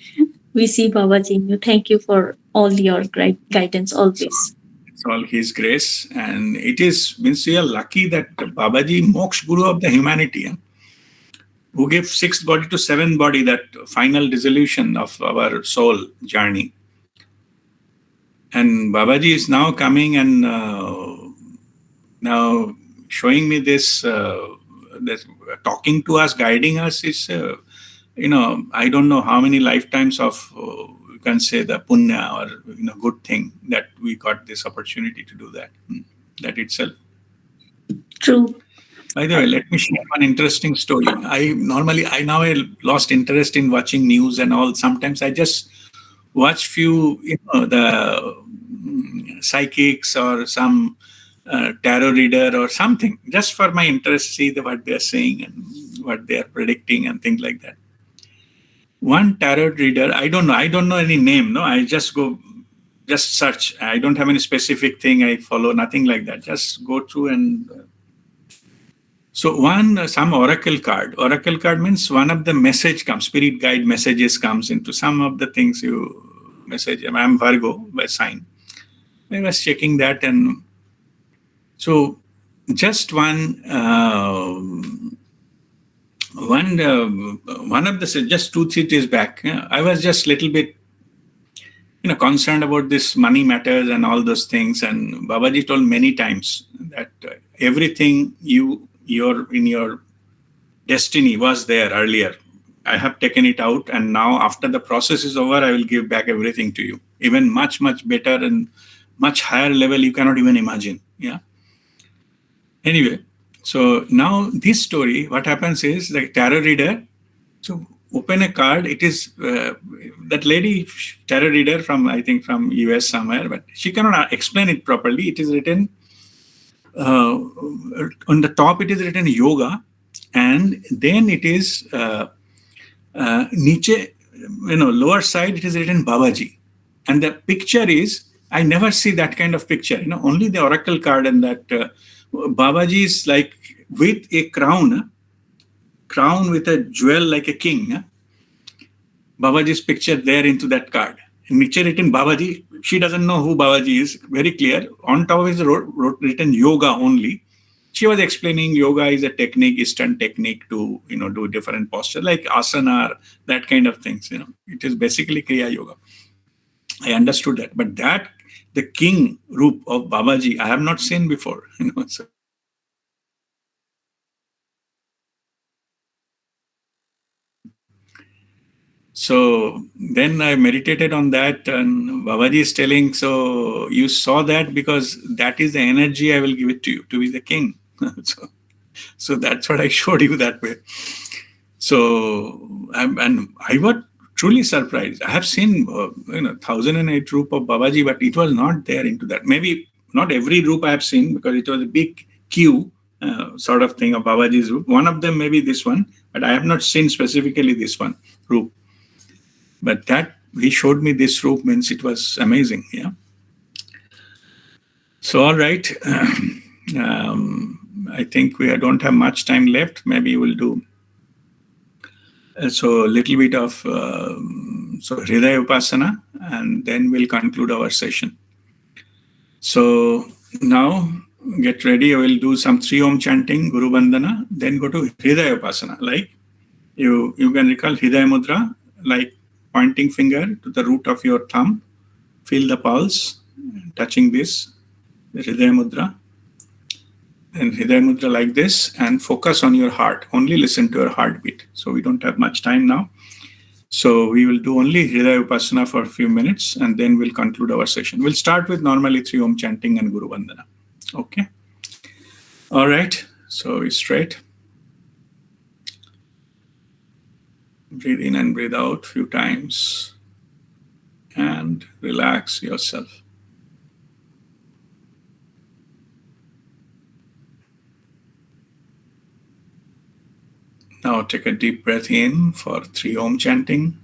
We see Babaji in you. Thank you for all your great guidance always. It's all His grace, and it means we are lucky that Babaji, Moksha Guru of the humanity, who gave sixth body to seventh body, that final dissolution of our soul journey. And Babaji is now coming and now showing me this, talking to us, guiding us. Is I don't know how many lifetimes of you can say the punya or good thing that we got this opportunity to do that. That itself. True. By the way, let me share one interesting story. I now lost interest in watching news and all. Sometimes I just watch few, the psychics or some tarot reader or something, just for my interest, see what they are saying and what they are predicting and things like that. One tarot reader, I don't know any name. No, I just search. I don't have any specific thing I follow, nothing like that. Just go through and. So some oracle card. Oracle card means one of the message comes, spirit guide messages comes into some of the things you message. I'm Virgo by sign. I was checking that, and so just one of the just 2-3 days back, I was just little bit concerned about this money matters and all those things. And Babaji told many times that everything you're in your destiny was there earlier. I have taken it out, and now after the process is over, I will give back everything to you, even much, much better and much higher level you cannot even imagine. Yeah. Anyway, so now this story, what happens is the tarot reader, so open a card. It is that lady tarot reader from, I think, from US somewhere, but she cannot explain it properly. It is written on the top, it is written yoga, and then it is niche, lower side, it is written Babaji. And the picture is, I never see that kind of picture, only the oracle card, and that Babaji is like with a crown with a jewel like a king. Babaji's picture there into that card. Niche written Babaji. She doesn't know who Babaji is. Very clear. On top is written yoga only. She was explaining yoga is a technique, Eastern technique to do different postures like asana, that kind of things. It is basically Kriya yoga. I understood that, but that the king roop of Babaji I have not seen before. So then I meditated on that, and Babaji is telling, so you saw that because that is the energy I will give it to you, to be the king. so that's what I showed you that way. So I was truly surprised. I have seen 1008 roop of Babaji, but it was not there into that. Maybe not every roop I have seen, because it was a big queue sort of thing of Babaji's roop. One of them may be this one, but I have not seen specifically this one roop. But that he showed me this roop means it was amazing. Yeah. So all right, I think we don't have much time left. Maybe we'll do so a little bit of so Hridaya Upasana, and then we'll conclude our session. So now get ready. I will do some 3 Om chanting, Guru Bandana, then go to Hridaya Upasana. Like you can recall Hridaya Mudra, like pointing finger to the root of your thumb, feel the pulse, touching this, the Hridaya Mudra, and Hridaya Mudra like this, and focus on your heart. Only listen to your heartbeat. So we don't have much time now. So we will do only Hridaya Upasana for a few minutes, and then we'll conclude our session. We'll start with normally 3 Om chanting and Guru Vandana. Okay? All right. So straight. Breathe in and breathe out a few times, and relax yourself. Now take a deep breath in for 3 Om chanting.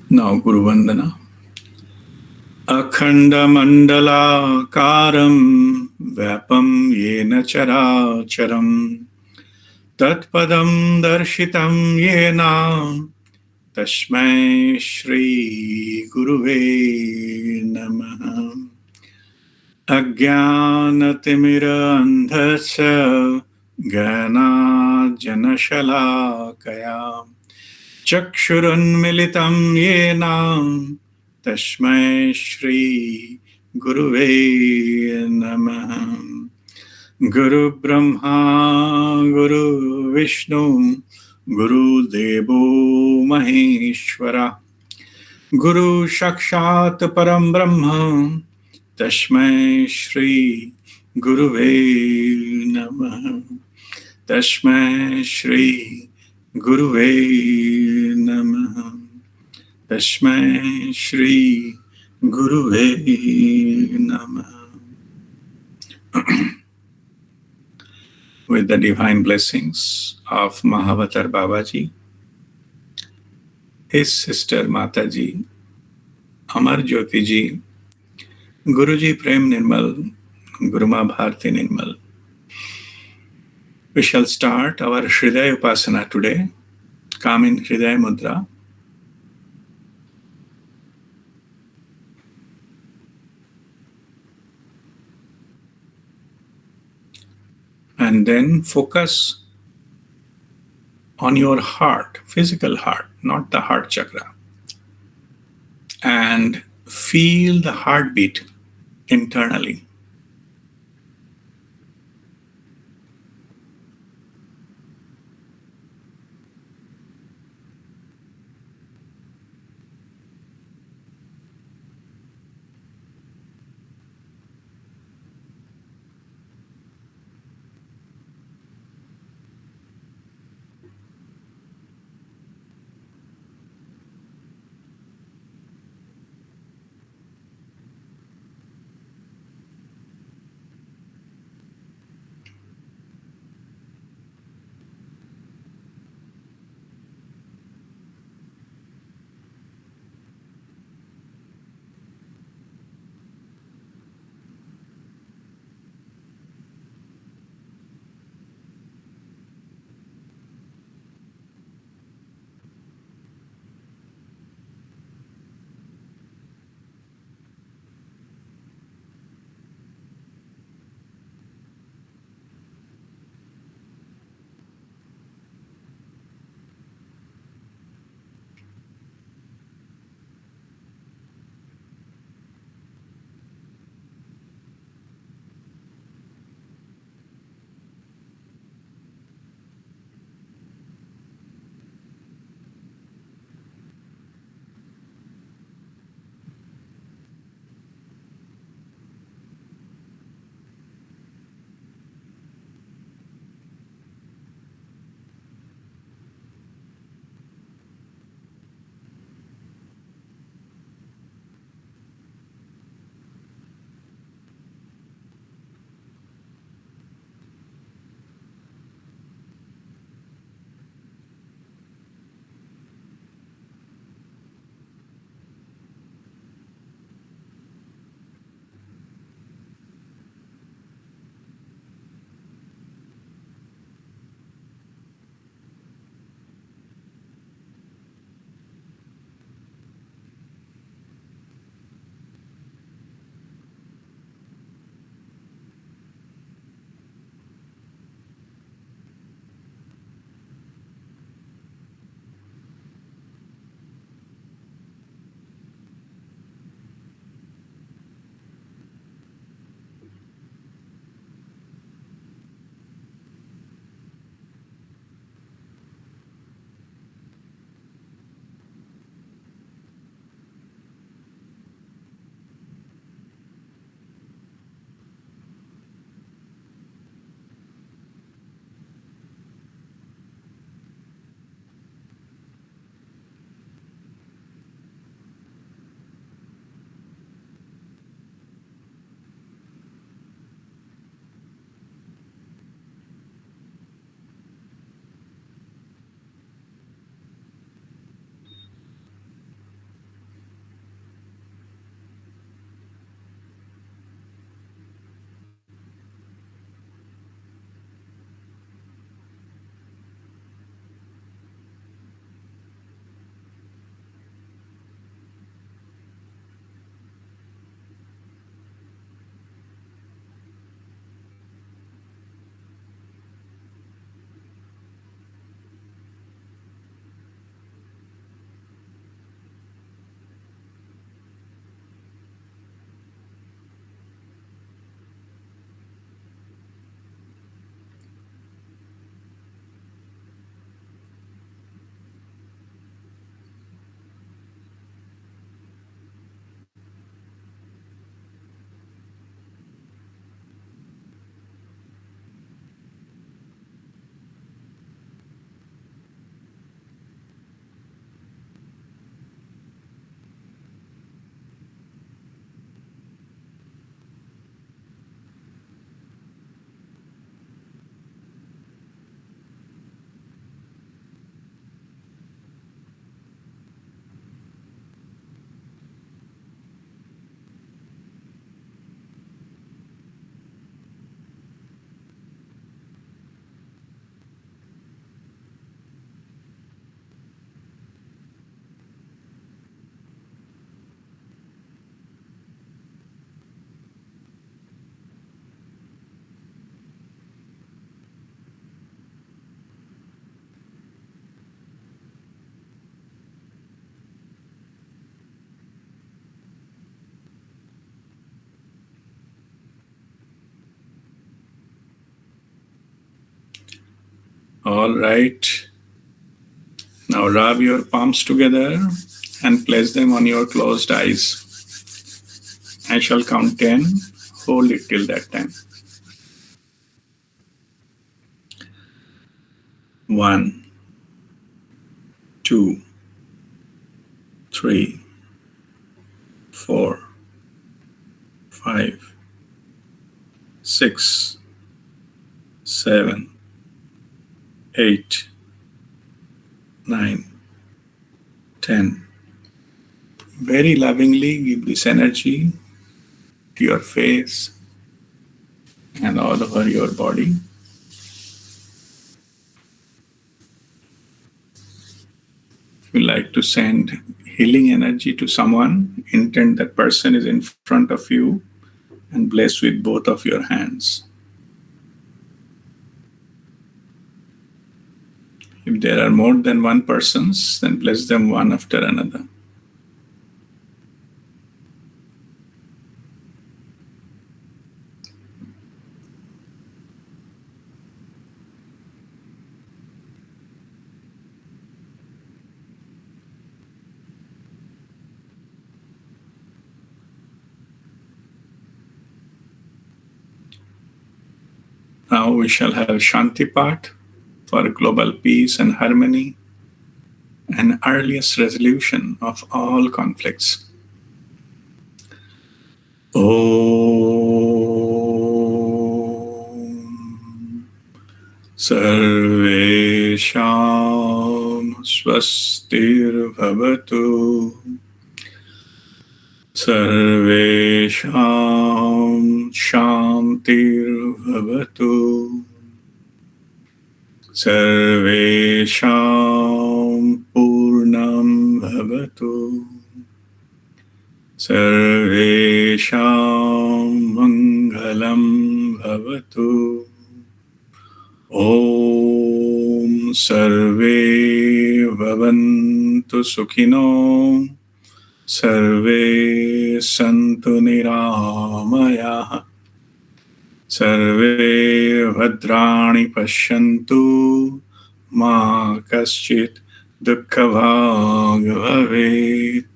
Now Guru Vandana. Akhandamandalakaram Vyapam Yena Characharam Tatpadam Darshitam Yena Tashmai Shri Guruve Namaha. Ajnanatimira andhasya Jnanajanashalakaya Chakshurunmilitam Yena Tashmai Shri Guruve Namaha. Guru Brahma Guru Vishnu Guru Devo Maheshwara Guru Sakshat Param Brahma Tashmai Shri Guruve Namaha. Tashmai Shri Guruve Namaha. Tashmai Shri Guruve Namaha. With the divine blessings of Mahavatar Babaji, his sister Mataji, Amar Jyoti ji, Guruji Prem Nirmal, Guruma Bharti Nirmal. We shall start our Hridaya Upasana today. Come in Hridaya Mudra. And then focus on your heart, physical heart, not the heart chakra. And feel the heartbeat internally. All right. Now rub your palms together and place them on your closed eyes. I shall count 10. Hold it till that time. 1, 2, 3, 4, 5, 6, 7, 8, 9, 10. Very lovingly give this energy to your face and all over your body. If you like to send healing energy to someone, intend that person is in front of you and bless with both of your hands. If there are more than one persons, then bless them one after another. Now we shall have Shanti Path for global peace and harmony and earliest resolution of all conflicts. Om Sarvesham Swastir Bhavatu Sarvesham Shantir Bhavatu Sarvesham Purnam Bhavatu Sarvesham Mangalam Bhavatu Om Sarve Bhavantu Sukhino Sarve Santu Niramaya Sarve Bhadrani Pashyantu Ma Kaschit Dukkhavag Bhavet.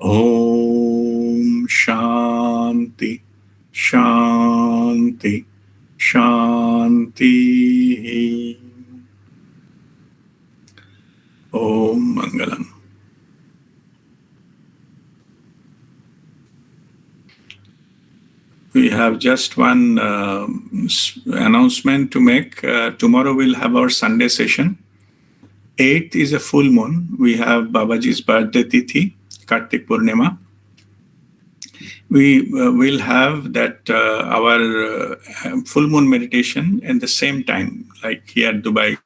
Om Shanti Shanti Shanti. Om Mangalam. We have just one announcement to make. Tomorrow we'll have our Sunday session. 8th is a full moon. We have Babaji's birthday tithi, Kartik Purnima. We will have that our full moon meditation at the same time, like here in Dubai,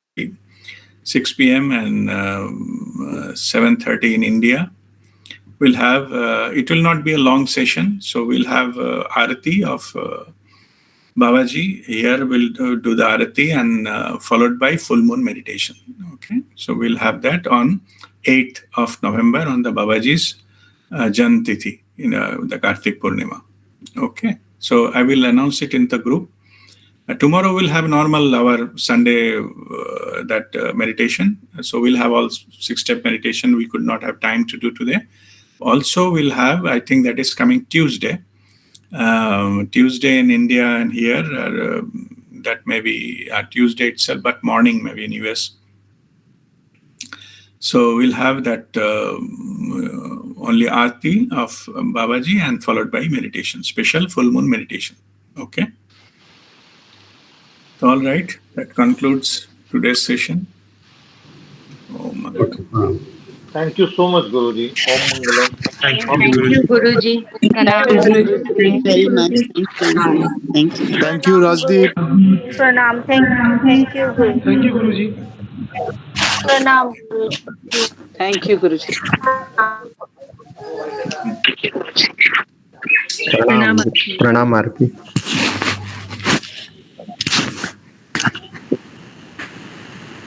6 p.m. and 7:30 in India. We'll have, it will not be a long session, so we'll have Arati of Babaji. Here we'll do the Arati and followed by full moon meditation. Okay, so we'll have that on 8th of November on the Babaji's Jan Tithi, the Kartik Purnima. Okay, so I will announce it in the group. Tomorrow we'll have normal our Sunday meditation. So we'll have all 6-step meditation we could not have time to do today. Also we'll have, I think that is coming Tuesday. Tuesday in India and here, that may be Tuesday itself, but morning maybe in US. So we'll have that only Aarti of Babaji and followed by meditation, special full moon meditation. Okay. All right. That concludes today's session. Oh my God. Thank you so much, Guruji. Om Mangalam. Thank you, Guruji. Pranam. Thank you very much. Thank you. Thank you, Rajdeep. Pranam. Thank you, Guru. Thank you, Guruji. Pranam. Thank you, Guruji. Pranam Arti.